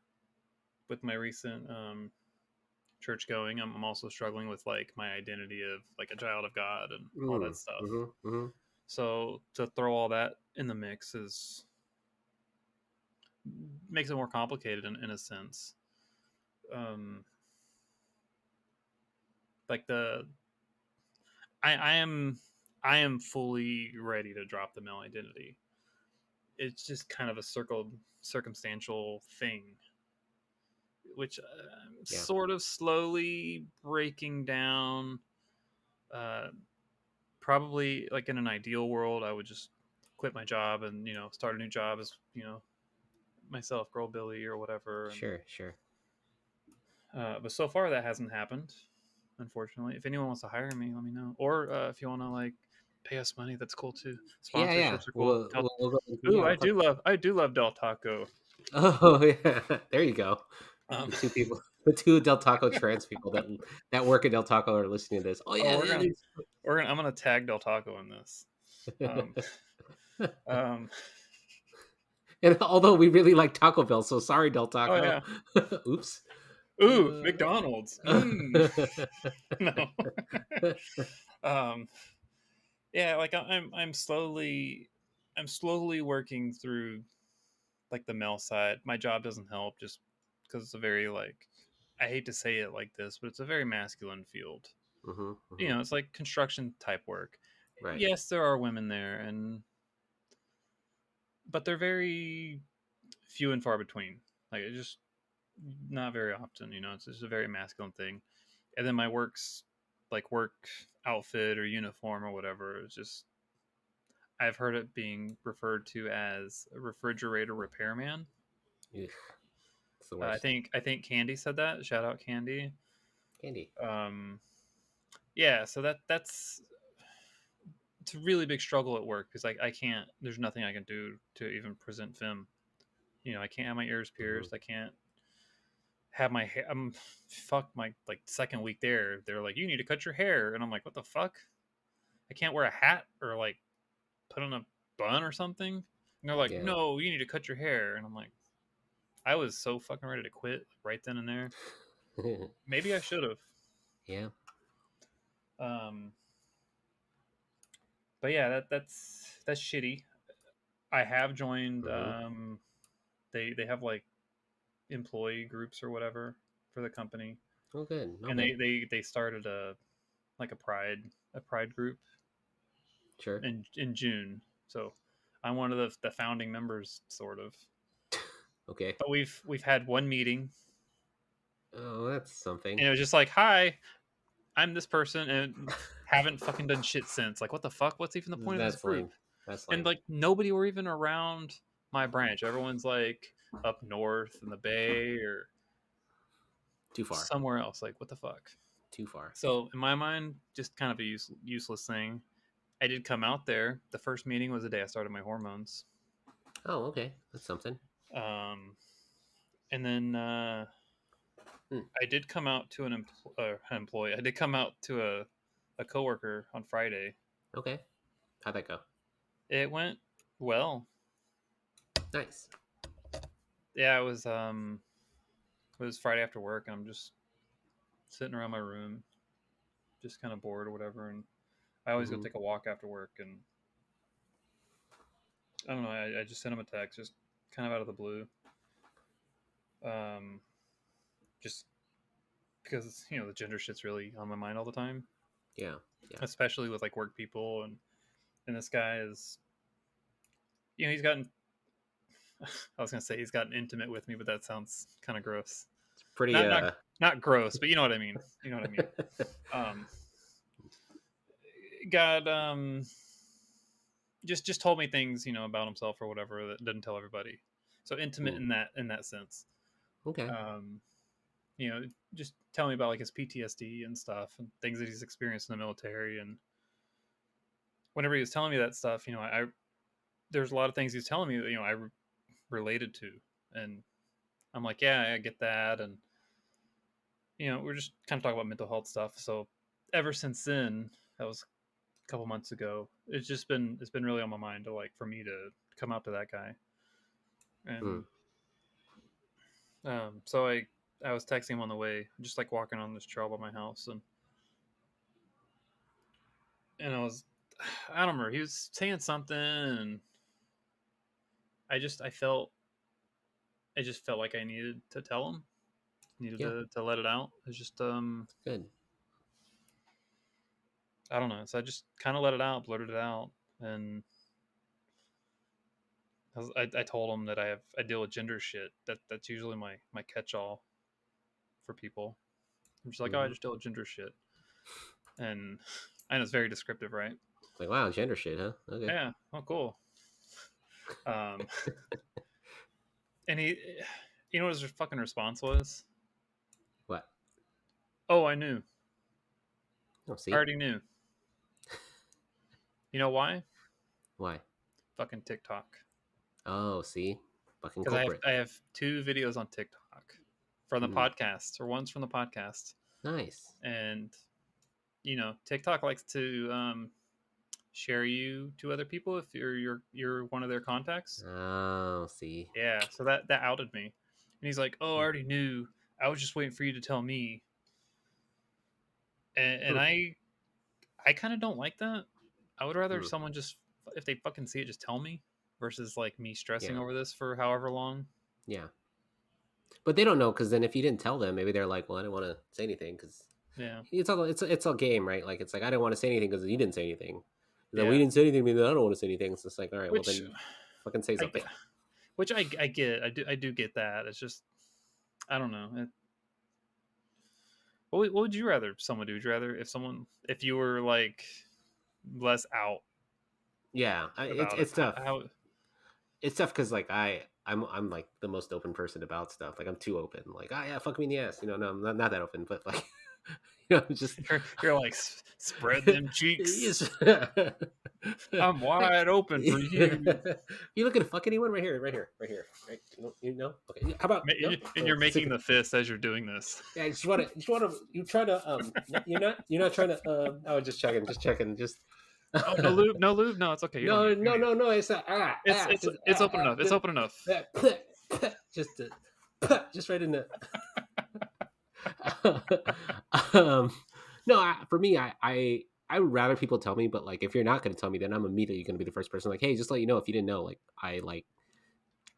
my recent church going, I'm also struggling with, like, my identity of, like, a child of God and all that Mm, stuff. hmm. Hmm. So to throw all that in the mix is makes it more complicated in a sense. Um, like I am fully ready to drop the male identity. It's just kind of a circumstantial thing, which I'm Yeah, sort of slowly breaking down. Uh, Probably, like, in an ideal world, I would just quit my job and start a new job as myself, Girl Billy or whatever. And sure, sure. but so far that hasn't happened, unfortunately. If anyone wants to hire me, let me know. Or if you want to, like, pay us money, that's cool too. Yeah, yeah. Sponsorships are cool. We'll go into, Ooh, yeah. I do love Del Taco. Oh, yeah. There you go. Um, The two Del Taco trans people that work at Del Taco are listening to this. Oh oh, yeah, yeah, I'm gonna tag Del Taco in this. Um, um, and although we really like Taco Bell, so sorry, Del oh Taco. yeah. Oops. Ooh, Uh, McDonald's. Mm. No. um, yeah, like, I'm slowly working through, like, the male side. My job doesn't help, just because it's a very, like, I hate to say it like this, but it's a very masculine field. hmm. Hmm. It's like construction type work. Right. Yes, there are women there, but they're very few and far between. Like, it's just not very often. It's just a very masculine thing. And then my work outfit or uniform or whatever is just, I've heard it being referred to as a refrigerator repairman. Ugh, it's the I worst. think I think Candy said that. Shout out Candy. Candy. Um, yeah, so that's it's a really big struggle at work because, like, I can't. There's nothing I can do to even present film. I can't have my ears Hmm. pierced. I can't have my hair. Fuck, my, like, second week there. They're like, you need to cut your hair, and I'm like, what the fuck? I can't wear a hat or, like, put on a bun or something. And they're like, Yeah. no, you need to cut your hair, and I'm like, I was so fucking ready to quit, like, right then and there. Maybe I should have. Yeah. Um, but yeah, that's shitty. I have joined. Hmm. They have, like, employee groups or whatever for the company, Oh, good. and Okay. they started a pride group Sure. in June. So I'm one of the founding members, sort of. Okay. But we've had one meeting, Oh, that's something. and it was just like, hi, I'm this person, and haven't fucking done shit since. Like, what the fuck? What's even the point of this That's group? lame. That's And, lame. like, nobody were even around my branch. Everyone's, like, up north in the Bay or Too far. somewhere else. Like, what the fuck? Too far. So in my mind, just kind of a useless thing. I did come out there. The first meeting was the day I started my hormones. Oh, okay. That's something. Um, and then Hmm. I did come out to an employee. I did come out to a coworker on Friday. Okay. How'd that go? It went well. Nice. Yeah, it was Friday after work, and I'm just sitting around my room, just kind of bored or whatever. And I always go Mm-hmm. take a walk after work, and I don't know. I just sent him a text, just kind of out of the blue, um, just because the gender shit's really on my mind all the time, Yeah. Yeah. especially with like work people, and this guy is, he's gotten. I was gonna say he's gotten intimate with me, but that sounds kind of gross. It's pretty. Not not not gross, but you know what I mean. You know what I mean. Um, God, just told me things about himself or whatever that didn't tell everybody. So intimate Hmm. in that sense. Okay. Um, you know, just tell me about like his PTSD and stuff and things that he's experienced in the military. And whenever he was telling me that stuff, I there's a lot of things he's telling me that related to, and I'm like, yeah, I get that, and we're just kind of talking about mental health stuff. So ever since then, that was a couple months ago. It's been really on my mind to like for me to come out to that guy, Hmm. and so I was texting him on the way, just like walking on this trail by my house, and I don't remember, he was saying something, and I felt I just felt like I needed to tell him, needed Yeah. to let it out. It's just Good. I don't know, so I just kind of let it out, blurted it out, and I told him that I deal with gender shit. That's usually my catch all for people. I'm just like, oh, I Mm-hmm. just deal with gender shit, and I know it's very descriptive, right? It's like, wow, gender shit, huh? Okay. Yeah. Oh, cool. Um, and you know what his fucking response was? What? Oh, I knew. Oh, I see? already knew. You know why? Why? Fucking TikTok. Oh, see? Fucking Because I have culprit. I have two videos on TikTok from the Hmm. podcast, or one's from the podcast, Nice. and TikTok likes to share you to other people if you're one of their contacts. Oh, see? Yeah, so that outed me, and he's like, "Oh, I Hmm. already knew. I was just waiting for you to tell me." And Hmm. I kind of don't like that. I would rather Hmm. someone just, if they fucking see it, just tell me, versus like me stressing Yeah. over this for however long. Yeah. But they don't know because then if you didn't tell them, maybe they're like, well, I didn't want to say anything because Yeah, it's a game, right? Like it's like I didn't want to say anything because you didn't say anything. That we yeah. didn't say anything, means I don't want to say anything. So it's like, all right, well Which then, fucking say I something. get, which I get. I do get that. It's just I don't know. What would you rather someone do? Would you rather if you were like less out Yeah, about it? it's tough. How It's tough because like I'm like the most open person about stuff. Like I'm too open. Like ah yeah, fuck me in the ass. No, I'm not that open, but like I'm just you're like spread them cheeks. yes. I'm wide open for you. You looking to fuck anyone right here, right? You know? Okay. How about no? And you're making the fist as you're doing this. Yeah, just want to. You try to you're not trying to. I was just checking, just. Oh, no lube, no lube. No, it's okay. You don't need No, it. You don't need it. no. It's It's open enough. It's open enough. just just right in the. um, no, for me, I would rather people tell me, but like if you're not going to tell me, then I'm immediately going to be the first person like, hey, just let you know if you didn't know, like I like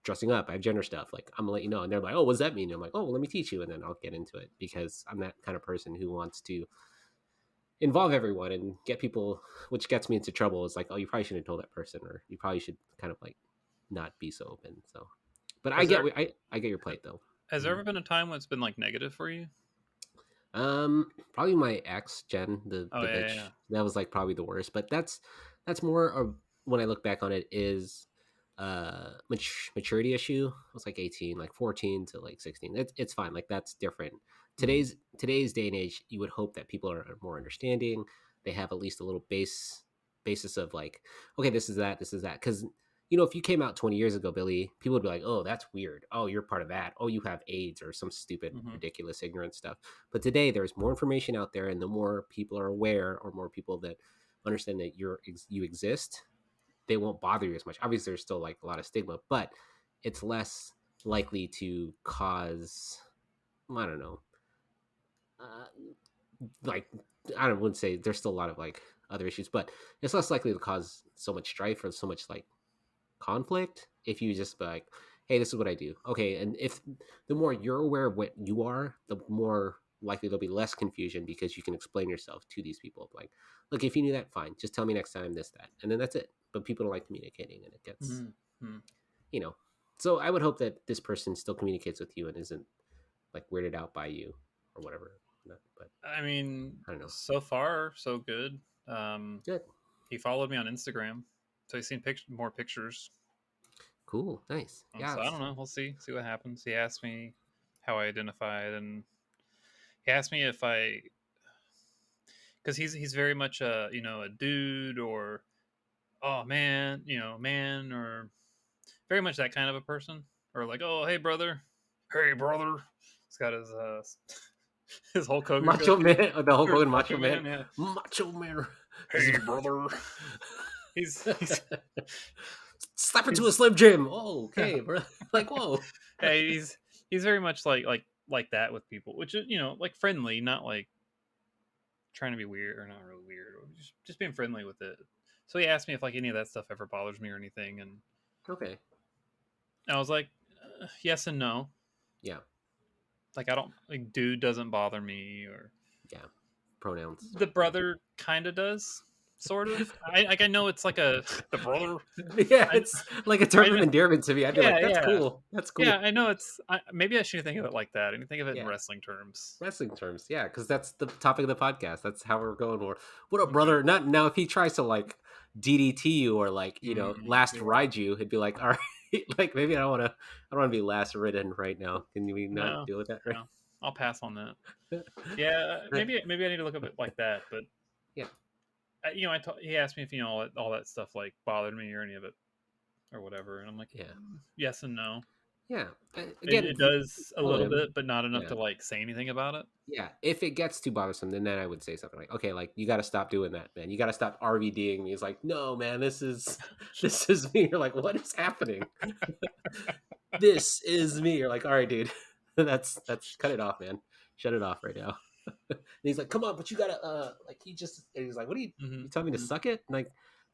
dressing up, I have gender stuff, like I'm gonna let you know, and they're like, oh, what does that mean? And I'm like, oh, well, let me teach you, and then I'll get into it because I'm that kind of person who wants to involve everyone and get people, which gets me into trouble. Is like, oh, you probably shouldn't have told that person, or you probably should kind of like not be so open. So, but Has there I get your plight though. has there Mhm. ever been a time when it's been like negative for you? Probably my ex Jen, Oh the yeah, bitch. yeah. That was like probably the worst. But that's more of when I look back on it is maturity issue. I was like 18, like 14 to like 16. It's fine. Like that's different. Mm-hmm. Today's day and age, you would hope that people are more understanding. They have at least a little basis of like, okay, this is that. Because if you came out 20 years ago, Billy, people would be like, oh, that's weird. Oh, you're part of that. Oh, you have AIDS or some stupid, Mm-hmm. ridiculous, ignorant stuff. But today, there's more information out there, and the more people are aware, or more people that understand that you exist, they won't bother you as much. Obviously, there's still like a lot of stigma, but it's less. likely to cause, I don't know, uh, like I don't wouldn't say there's still a lot of like other issues, but it's less likely to cause so much strife or so much like conflict if you just be like, hey, this is what I do. Okay, and if the more you're aware of what you are, the more likely there'll be less confusion because you can explain yourself to these people. Like, look, if you knew that, fine. Just tell me next time this, that, and then that's it. But people don't like communicating, and it gets, Mm-hmm. you know. So I would hope that this person still communicates with you and isn't like weirded out by you or whatever. But I mean, I don't know. so far so good. Um, Good. he followed me on Instagram, so he's seen more pictures. Cool. Nice. So I don't Yes. know. We'll see what happens. He asked me how I identified, and he asked me if I, because he's very much a a dude, or oh man, man, or very much that kind of a person, or like, oh hey brother. He's got his his Hulk Hogan go, Macho Man, the Hulk or Hogan Macho Macho Man, Man, yeah. Macho Man. Hey brother. He's Slap it to a he's Slim Jim. Oh, okay, bro. Like, whoa. hey, he's very much like that with people, which is like friendly, not like trying to be weird, or not really weird, or just being friendly with it. So he asked me if like any of that stuff ever bothers me or anything, and Okay. I was like, yes and no. Yeah. Like I don't like dude doesn't bother me, or Yeah. Pronouns. the brother kind of does, sort of. I know it's like a the brother. Yeah, I, it's like a term I of endearment to me. I'd be yeah like, that's yeah cool. That's yeah. cool. I know maybe I shouldn't think of it like that. I need to think of it in Yeah. wrestling terms. Wrestling terms. Yeah, because that's the topic of the podcast. That's how we're going for. What up, Okay. brother? Not now if he tries to like DDT you or like, last Yeah. ride you, it'd be like, all right, like maybe I don't want to be last ridden right now. Can we not No, deal with that right? no, I'll pass on that. Yeah, maybe I need to look up it like that. But Yeah. he asked me if all that stuff like bothered me or any of it or whatever, and I'm like, Yeah. yes and no. Yeah. It, Again, it does a follow little him. bit, but not enough Yeah. to like say anything about it. Yeah. If it gets too bothersome, then I would say something like, okay, like you got to stop doing that, man. You got to stop RVDing me. He's like, no, man, this is me. You're like, what is happening? This is me. You're like, all right, dude, that's cut it off, man. Shut it off right now. And he's like, come on, but you gotta like and he's like, what are you Hmm. telling me to suck it? And like,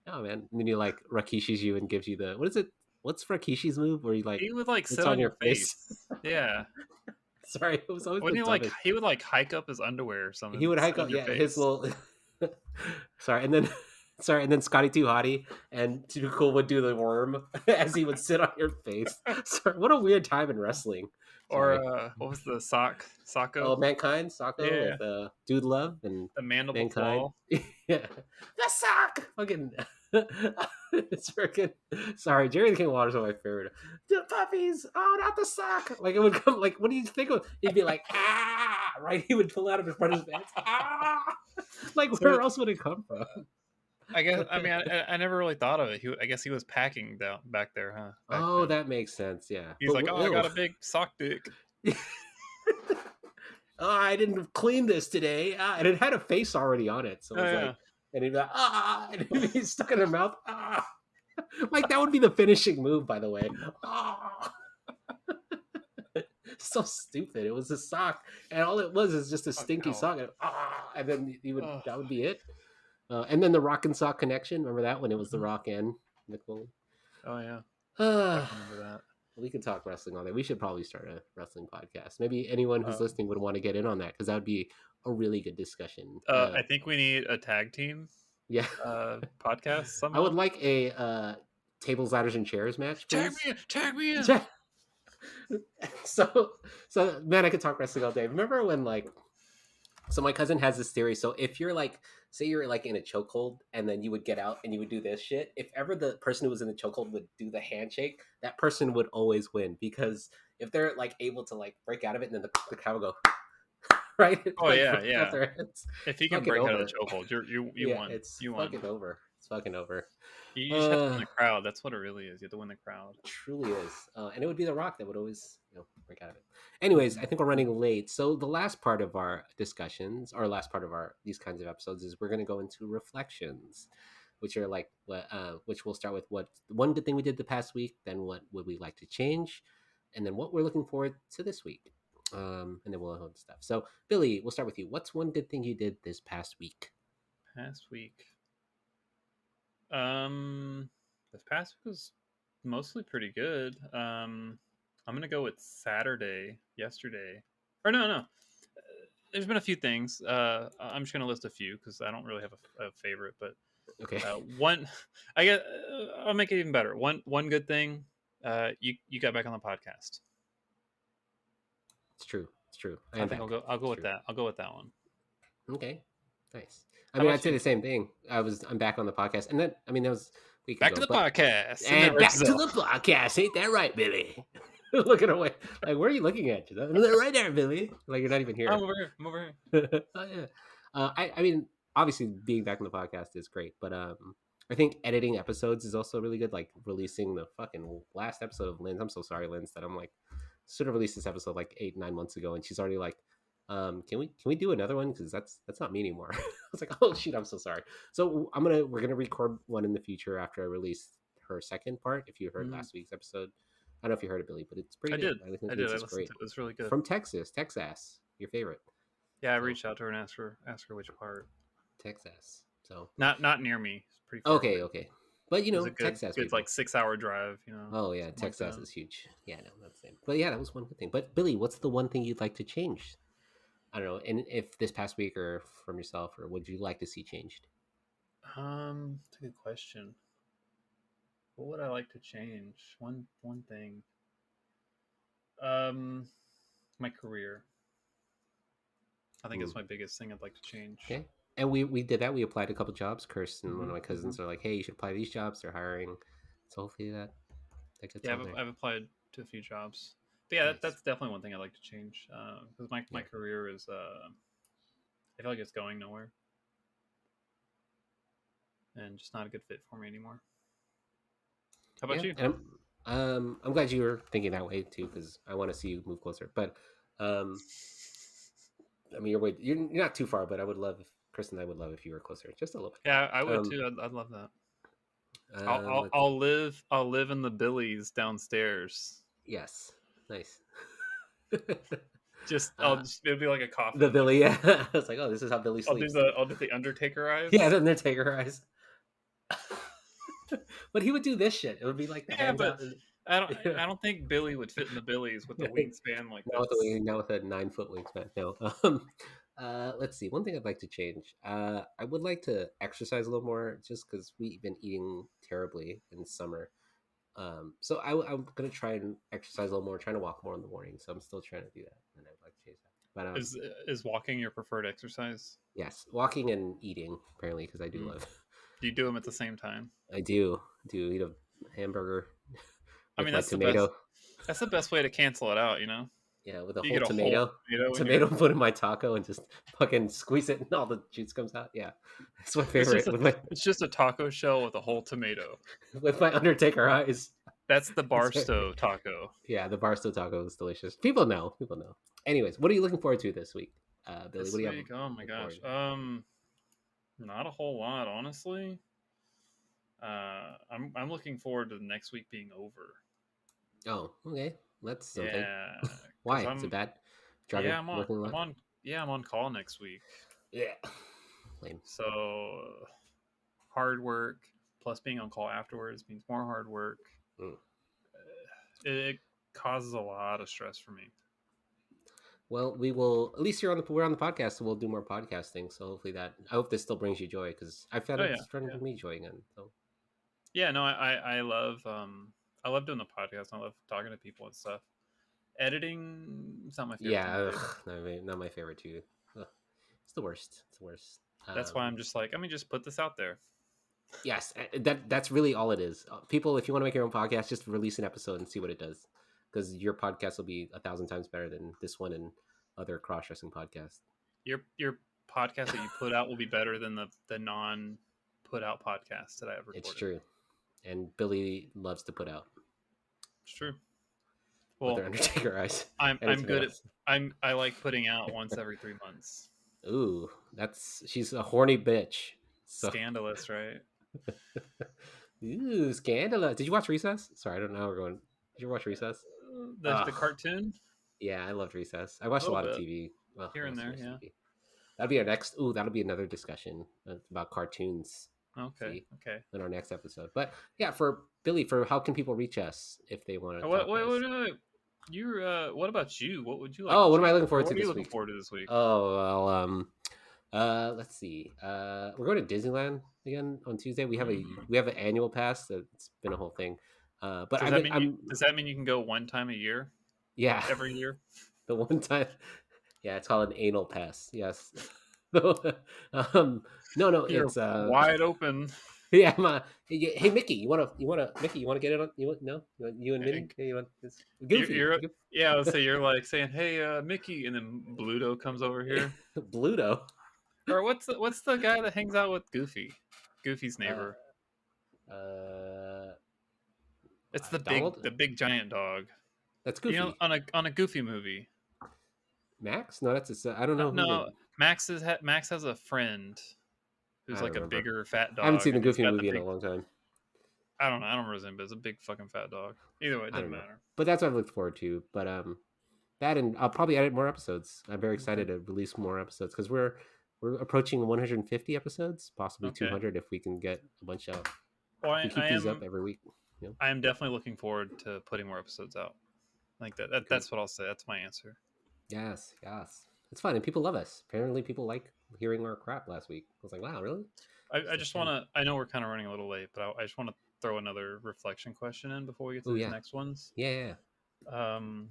no, man. And then he like Rakishis you and gives you the what is it? What's Rakishi's move where he like He would like it's sit on on your your face? face. Yeah, Sorry, it was always the wouldn't he like dumbest. he would like hike up his underwear or something He and would sit hike on up, your yeah, his face. little. Sorry, and then sorry, and then Scotty Too Hottie and Too Cool would do the worm as he would sit on your face. Sorry, what a weird time in wrestling. Or Sorry. what was the Socko? Oh, Mankind, Socko Yeah, with Dude Love and the mandible Mankind. claw. Yeah, the sock. Fucking, it's freaking. Sorry, Jerry the King of Water is one of my favorite. The puppies. Oh, not the sock. Like it would come. Like what do you think of? He'd be like ah, right? He would pull out of his front of his pants. Ah, like So where else would it come from? I guess I mean I never really thought of it. I guess he was packing down back there, huh? Back Oh, then. that makes sense. Yeah, He's but like, oh, I ew. got a big sock dick. Oh, I didn't clean this today. And it had a face already on it. So it Oh was yeah. like, and he'd be like, and it'd be stuck in her mouth. Like that would be the finishing move, by the way. So stupid. It was a sock. And all it was is just a Fuck, stinky ow. sock. And then Ugh. that would be it. And then the Rock and Sock connection. Remember that when it was the Mhm. Rock and Nicole? Oh yeah. Uh, Definitely remember that. we could talk wrestling all day. We should probably start a wrestling podcast. Maybe anyone who's Um, listening would want to get in on that because that would be a really good discussion. I think we need a tag team Yeah, podcast I would somehow. like a tables, ladders, and chairs match, please. Tag me in. Yeah. so, so man, I could talk wrestling all day. Remember when like, so my cousin has this theory. So if you're like, say you're like in a chokehold, and then you would get out and you would do this shit. If ever the person who was in the chokehold would do the handshake, that person would always win because if they're like able to like break out of it, and then the crowd will go right, Oh like yeah, break out yeah. their heads. If he can Fucking break out of the over. chokehold, you Yeah, won. it's You won. fucking over. It's fucking over. You just have to win Uh, the crowd. That's what it really is. You have to win the crowd. truly is. And it would be The Rock that would always, break out of it. Anyways, I think we're running late. So the last part of our discussions, or last part of our these kinds of episodes, is we're going to go into reflections, which are which we'll start with what one good thing we did the past week, then what would we like to change, and then what we're looking forward to this week. And then we'll have stuff. So, Billy, we'll start with you. What's one good thing you did this past week? Past week. Um, this past week was mostly pretty good. I'm gonna go with Saturday, yesterday, or no. There's been a few things. I'm just gonna list a few because I don't really have a favorite, but Okay, one, I guess I'll make it even better. One good thing. You got back on the podcast. it's true. It's true. I I am think back. I'll go It's with true. that. I'll go with that one. Okay, nice. I How mean, about I'd say you? the same thing. I'm back on the podcast, and then I mean that was a week Back to ago, the but podcast. And and then back to Giselle. the podcast. Ain't that right, Billy? Looking away, like where are you looking at? Right there, Billy. Like you're not even I'm here. over here. I'm over here. Oh yeah. I mean, obviously being back on the podcast is great, but I think editing episodes is also really good. Like releasing the fucking last episode of Lynn's. I'm so sorry, Lynn's, that I'm like should have released this episode like 8-9 months ago, and she's already like, can we do another one? Because that's not me anymore. I was like, oh shoot, I'm so sorry. So we're gonna record one in the future after I release her second part. If you heard Mm, last week's episode, I don't know if you heard it, Billy, but it's pretty I good. did. I think I did. I Lynn's is listened great. to it. It was really good. From Texas, your favorite. Yeah, I So reached out to her and asked her which part. Texas. So Not near me. It's pretty far away. okay, okay, but It was a Texas good people. like 6 hour drive. Oh yeah, Something like Texas that. is huge. Yeah, no, that's the same. But yeah, that was one good thing. But Billy, what's the one thing you'd like to change? I don't know, and if this past week or from yourself, or would you like to see changed? That's a good question. What would I like to change? One thing. Um, my career. I think Mm, it's my biggest thing I'd like to change. okay, and we did that. We applied to a couple jobs. Kirsten, one of Hmm my hmm cousins, are like, hey, you should apply to these jobs. They're hiring, so hopefully that gets Yeah, on there. I've applied to a few jobs. But yeah, Nice. that's definitely one thing I'd like to change. Because my Yeah. career is I feel like it's going nowhere and just not a good fit for me anymore. How about Yeah, you? and I'm glad you were thinking that way too, because I want to see you move closer. But um, I mean, you're not too far, but I would love if Chris and I would love if you were closer, just a little Yeah, I bit. would too. I'd love that. Let's see. I'll live in the Billies downstairs. Yes, nice. Just uh, it'll be like a the coffin. Like Billy, yeah. I was like, oh, this is how Billy sleeps. I'll do the Undertaker Yeah, eyes. then they take her eyes. But he would do this shit. It would be like the Yeah, hands but out. And, I don't think Billy would fit in the Billies with a wingspan like this. now with a 9 foot wingspan. No. Let's see. One thing I'd like to change. I would like to exercise a little more, just because we've been eating terribly in summer. So I'm gonna try and exercise a little more, trying to walk more in the morning. So I'm still trying to do that, and I'd like to change that. But Is walking your preferred exercise? yes, walking and eating apparently, because I do Mm. love. Do you do them at the same time? I do eat a hamburger I with mean, my tomato. that's the best way to cancel it out. Yeah, with a You whole get a whole tomato. tomato in Tomato your. put in my taco and just fucking squeeze it and all the juice comes out. Yeah. That's my favorite It's just a taco shell with a whole tomato. with my Undertaker eyes. That's the That's right. Barstow taco. Yeah, the Barstow taco is delicious. People know. People know. Anyways, what are you looking forward to this week? Billy, what This do you have week, oh my looking forward gosh. to? Not a whole lot, honestly. I'm looking forward to the next week being over. Oh, okay. That's something. Yeah, Why? because Is it bad? Driving, yeah, working a lot? I'm on call next week. Yeah. Lame. So hard work plus being on call afterwards means more hard work. Mm. It causes a lot of stress for me. Well, we will. At least we're on the podcast, so we'll do more podcasting. So hopefully I hope this still brings you joy, because I found Oh yeah, it's starting to yeah, bring me joy again. So yeah. No, I love doing the podcast. I love talking to people and stuff. Editing is not my favorite thing yeah, to do. not my favorite too. Ugh, it's the worst. It's the worst. That's why I'm just like, let me just put this out there. Yes, that's really all it is. People, if you want to make your own podcast, just release an episode and see what it does, because your podcast will be 1,000 times better than this one and other cross wrestling podcasts. Your podcast that you put out will be better than the non put out podcast that I have It's recorded. true, and Billy loves to put out It's true. with Well, their Undertaker eyes. I'm good at I like putting out once every 3 months. Ooh, she's a horny bitch. So Scandalous, right? ooh, scandalous. Did you watch Recess? Sorry, I don't know how we're going. Did you watch Recess? The cartoon? Yeah, I loved Recess. I A watched a little lot of bit TV. Well, here and not so there. much Yeah. TV. That'll be our next. Ooh, that'll be another discussion about cartoons. Okay. See, Okay. in our next episode. But yeah, for Billy, for how can people reach us if they want to Wait, talk to wait, us? wait, wait. You're. What about you? What would you like Oh, to what am I change, looking or forward to what are you this looking week? forward to this week? Oh well, let's see. We're going to Disneyland again on Tuesday. Mm. We have an annual pass. So it's been a whole thing. But So I've been I'm does that mean you can go one time a year, yeah, every year? the one time. Yeah, it's called an anal pass. Yes. No, You're it's wide open. yeah. Hey Mickey, Mickey, you want to get it on? You want no? You and Minnie? You're, Hey, you want this? Goofy, yeah. Let's say you're like saying, "Hey, Mickey," and then Bluto comes over here. Bluto. Or what's the guy that hangs out with Goofy? Goofy's neighbor. Uh, uh, It's Donald. the big giant dog. That's You know, Goofy. on a Goofy movie. Max? No, that's I don't know who the. No, Max has a friend I who's don't like a remember. bigger fat I haven't seen dog, the and he's Goofy got the movie in a big. long time. I don't remember his name, but it's a big fucking fat dog. Either way, it I don't doesn't know, matter. but that's what I've looked forward to. But that and I'll probably edit more episodes. I'm very Okay. excited to release more episodes because we're approaching 150 episodes, possibly Okay. 200 if we can get a bunch out. Well, If we keep these up every week, you know, I am definitely looking forward to putting more episodes out. Like great. that's what I'll say. That's my answer. Yes, yes, it's fun and people love us. Apparently, people like hearing our crap last week. I was like, wow, really? I It's like, just want damn. to. I know we're kind of running a little late, but I just want to throw another reflection question in before we get to Oh these yeah, next ones. yeah. Um,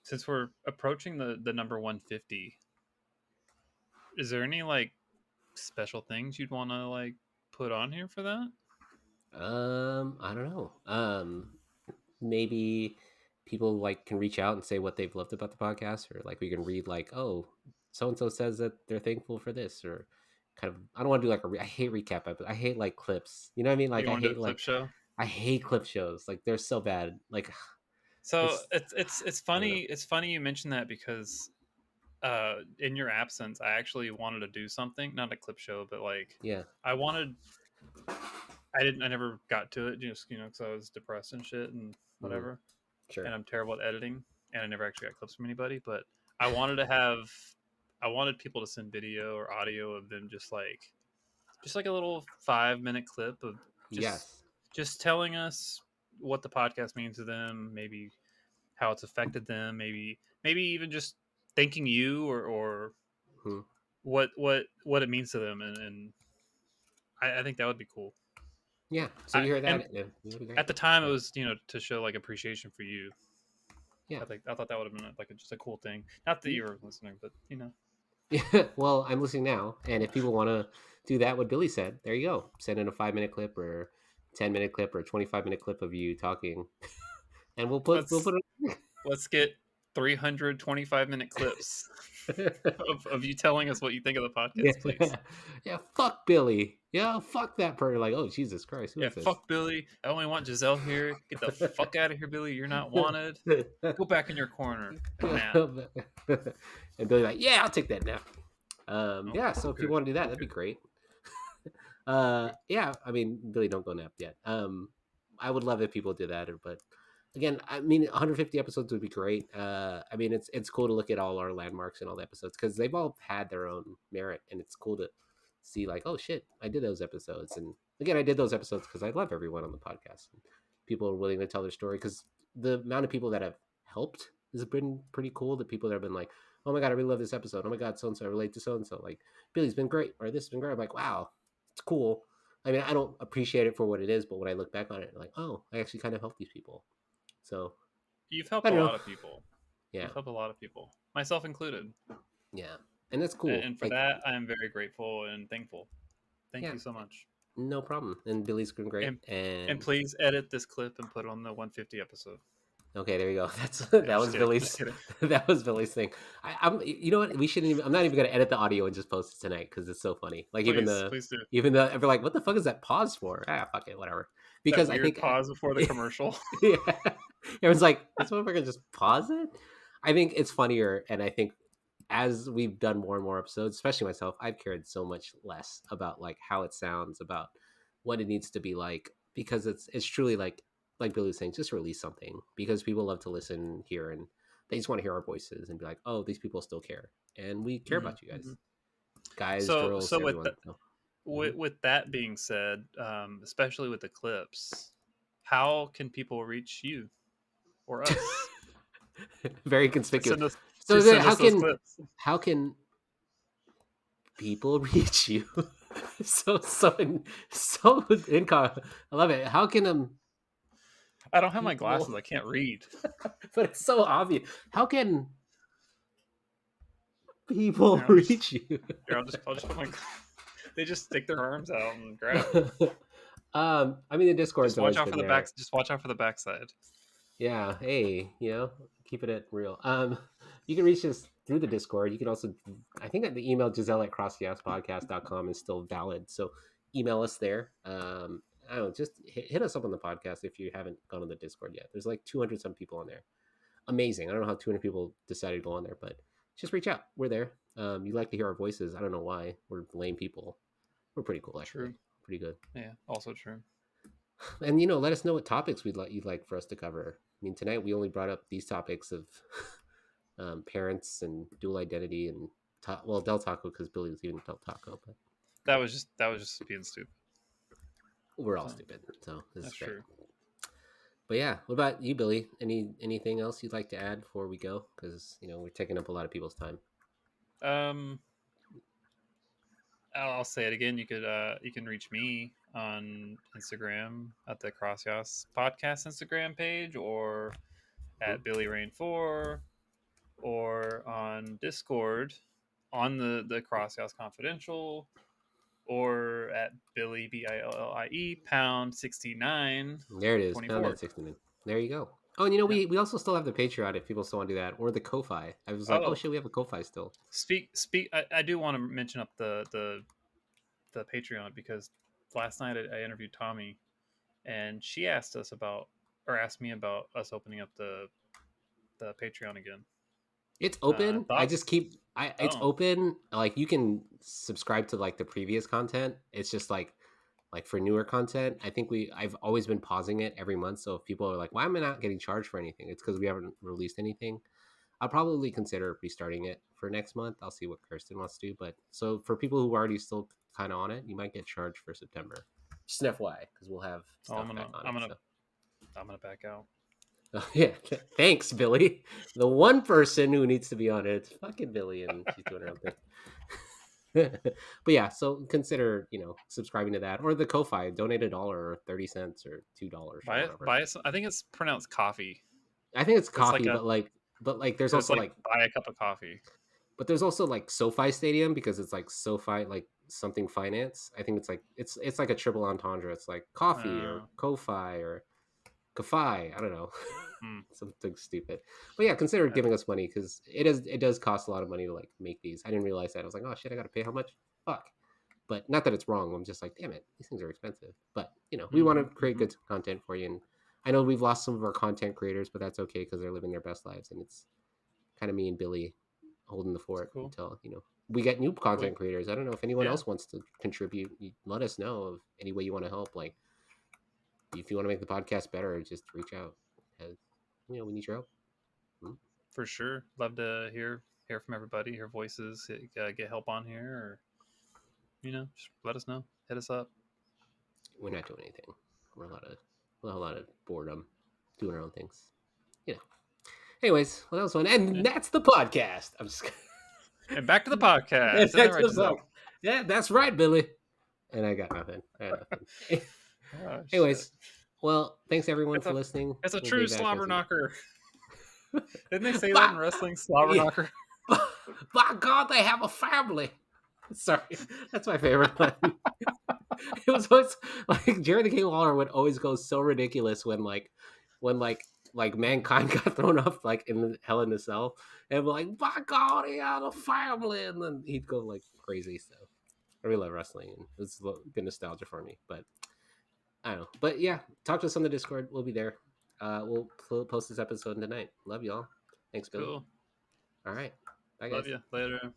since we're approaching the number 150, is there any like special things you'd want to like put on here for that? I don't know. Maybe people like can reach out and say what they've loved about the podcast, or like we can read like, oh, so and so says that they're thankful for this, or kind of. I don't want to do like I hate recap episodes. I hate like clips. You know what I mean? You Like want to do a clip show? I hate clip shows. Like they're so bad. Like So it's it's I don't know. funny. It's funny you mentioned that because in your absence, I actually wanted to do something, not a clip show, but like Yeah. I wanted. I never got to it, just because I was depressed and shit and Hmm. whatever, Sure. and I'm terrible at editing, and I never actually got clips from anybody. But I wanted I wanted people to send video or audio of them just like a little 5 minute clip of just Yes. just telling us what the podcast means to them, maybe how it's affected them, maybe even just thanking you or Hmm. what it means to them, and I think that would be cool. Yeah. So I you heard and that? Yeah, that'd be great. at the time it Yeah. was to show like appreciation for you. Yeah. I thought that would have been like just a cool thing. Not that you were listening, but Yeah. Well, I'm listening now, and if people want to do that, what Billy said, there you go. Send in a 5 minute clip or 10 minute clip or 25 minute clip of you talking, and we'll let's put let's get 325-minute clips it. of you telling us what you think of the Yeah, podcast, please. yeah. Fuck Billy. Yeah, fuck that person. Like, oh Jesus Christ, who Yeah, is this? fuck Billy. I only want Giselle here. Get the fuck out of here, Billy. You're not wanted. Go back in your corner and nap. And Billy like, yeah, I'll take that now. Oh, Yeah. So if you good. want to do that, that'd be Good. great. Good. Yeah. I mean, Billy, don't go nap yet. I would love if people did that, but again, I mean, 150 episodes would be great. I mean, it's cool to look at all our landmarks and all the episodes because they've all had their own merit, and it's cool to see like, oh shit, I did those episodes, and again, I did those episodes because I love everyone on the podcast. People are willing to tell their story because the amount of people that have helped has been pretty cool. The people that have been like, oh my god, I really love this episode. Oh my god, so and so, I relate to so and so. Like Billy's been great, or this has been great. I'm like, wow, it's cool. I mean, I don't appreciate it for what it is, but when I look back on it, I'm like, oh, I actually kind of helped these people. So You've I helped a don't know. lot of people. Yeah, You've helped a lot of people, myself included. yeah, and that's cool. And for Like, that, I am very grateful and thankful. Thank yeah, you so much. no problem. And Billy's been great. And And please edit this clip and put it on the 150 episode. okay, there you go. That's Yeah, that just was kidding. Just Billy's. kidding. That was Billy's thing. I'm. You know what? We shouldn't even. I'm not even gonna edit the audio and just post it tonight because it's so funny. Like Please do. even the ever like, what the fuck is that pause for? Ah, fuck it, whatever. That Because I weird think, pause before the commercial. yeah, everyone's like, this motherfucker just pause it. I think it's funnier, and I think as we've done more and more episodes, especially myself, I've cared so much less about like how it sounds, about what it needs to be like, because it's truly like like Billy was saying, just release something because people love to listen here and they just want to hear our voices and be like, oh, these people still care. And we care about you Mm-hmm. guys, So girls, so everyone. So, mhm. with that being said, especially with the clips, how can people reach you or us Very to conspicuous. send us So how those clips? how can people reach you? So income. I love it. How can I don't have my people? glasses. I can't read. But it's so obvious. How can people Here, reach you? I'll just put my. They just stick their arms out and grab it. I mean, the Discord's Just watch always out for been the there. back. Just watch out for the backside. Yeah. Hey, keep it real. You can reach us through the Discord. You can also, I think that the email Giselle at CrossYAASPodcast.com is still valid. So email us there. I don't know, just hit us up on the podcast if you haven't gone on the Discord yet. There's like 200 some people on there. Amazing. I don't know how 200 people decided to go on there, but just reach out. We're there. You like to hear our voices. I don't know why. We're lame people. We're pretty cool, actually. True. Pretty good. Yeah. Also true. And let us know what topics you'd like for us to cover. I mean, tonight we only brought up these topics of parents and dual identity and Del Taco because Billy was eating Del Taco, but That was just being stupid. we're all So stupid, so this is that's great. true. But yeah, what about you, Billy? Anything else you'd like to add before we go? Because we're taking up a lot of people's time. Um, I'll say it again. You can reach me on Instagram at the CrossYAAS podcast Instagram page, or Hmm? at Billy Rain 4, or on Discord on the CrossYAAS Confidential, or at Billy BILLIE pound 69 There it is. Found that 24. 60 minutes. There you go. Oh, and Yep. we also still have the Patreon if people still want to do that, or the Ko-fi. I was like, oh Oh, shit, we have a Ko-fi still. speak. I do want to mention up the Patreon because last night I interviewed Tommy, and she asked us about, or asked me about us opening up the Patreon again. It's open. I just Thoughts? keep it's Oh, open. Like you can subscribe to like the previous content. It's just like for newer content. I think I've always been pausing it every month. So if people are like, why am I not getting charged for anything? It's because we haven't released anything. I'll probably consider restarting it for next month. I'll see what Kirsten wants to do. But so for people who are already still kind of on it, you might get charged for September. Just an FYI, because we'll have oh, stuff back on it. So I'm gonna back out. oh, yeah, thanks, Billy. The one person who needs to be on it, it's fucking Billy, and she's doing her own thing. But yeah, so consider subscribing to that or the Ko-fi. Donate $1 or 30 cents or $2 or whatever. Buy it. I think it's pronounced coffee. I think it's It's like coffee, but there's it's also like buy a cup of coffee. but there's also like SoFi Stadium because it's like SoFi like something finance. I think it's like a triple entendre. It's like coffee or Uh, Ko-fi or Ko-fi. I don't know. hmm, Something stupid. But yeah, consider yeah. giving us money because it does cost a lot of money to like make these. I didn't realize that. I was like, oh shit, I got to pay how much? Fuck. But not that it's wrong. I'm just like, damn it, these things are expensive. But we want to Mm-hmm, create mm-hmm. good content for you. And I know we've lost some of our content creators, but that's okay because they're living their best lives, and it's kind of me and Billy holding the It's fort cool. until we get new We content creators. I don't know if anyone yeah, else wants to contribute. Let us know of any way you want to help. Like if you want to make the podcast better, just reach out. Because we need your help. Hmm? for sure. Love to hear from everybody, hear voices, get help on here, or just let us know. Hit us up. We're not doing anything. We're a lot of boredom, doing our own things. You know. Anyways, well that was fun, Yeah. and that's the podcast. I'm just And back to the podcast. Isn't that back to right, the podcast. Giselle? Yeah, that's right, Billy. And I got nothing. Oh shit! Anyways, well, thanks everyone It's for a listening. it's a We'll be true back slobber next week. knocker. Didn't they say that But in wrestling? Slobber yeah, knocker. by God, they have a family. Sorry, that's my favorite line. It was always like Jerry the King Lawler would always go so ridiculous when like mankind got thrown up like in the Hell in the Cell and be like, by God, he had a family, and then he'd go like crazy. So I really love wrestling, and it's good nostalgia for me. But I don't know. But yeah, talk to us on the Discord. We'll be there. We'll post this episode tonight. Love y'all. Thanks, Billy. Cool. All right. Bye, Love guys. you. Later.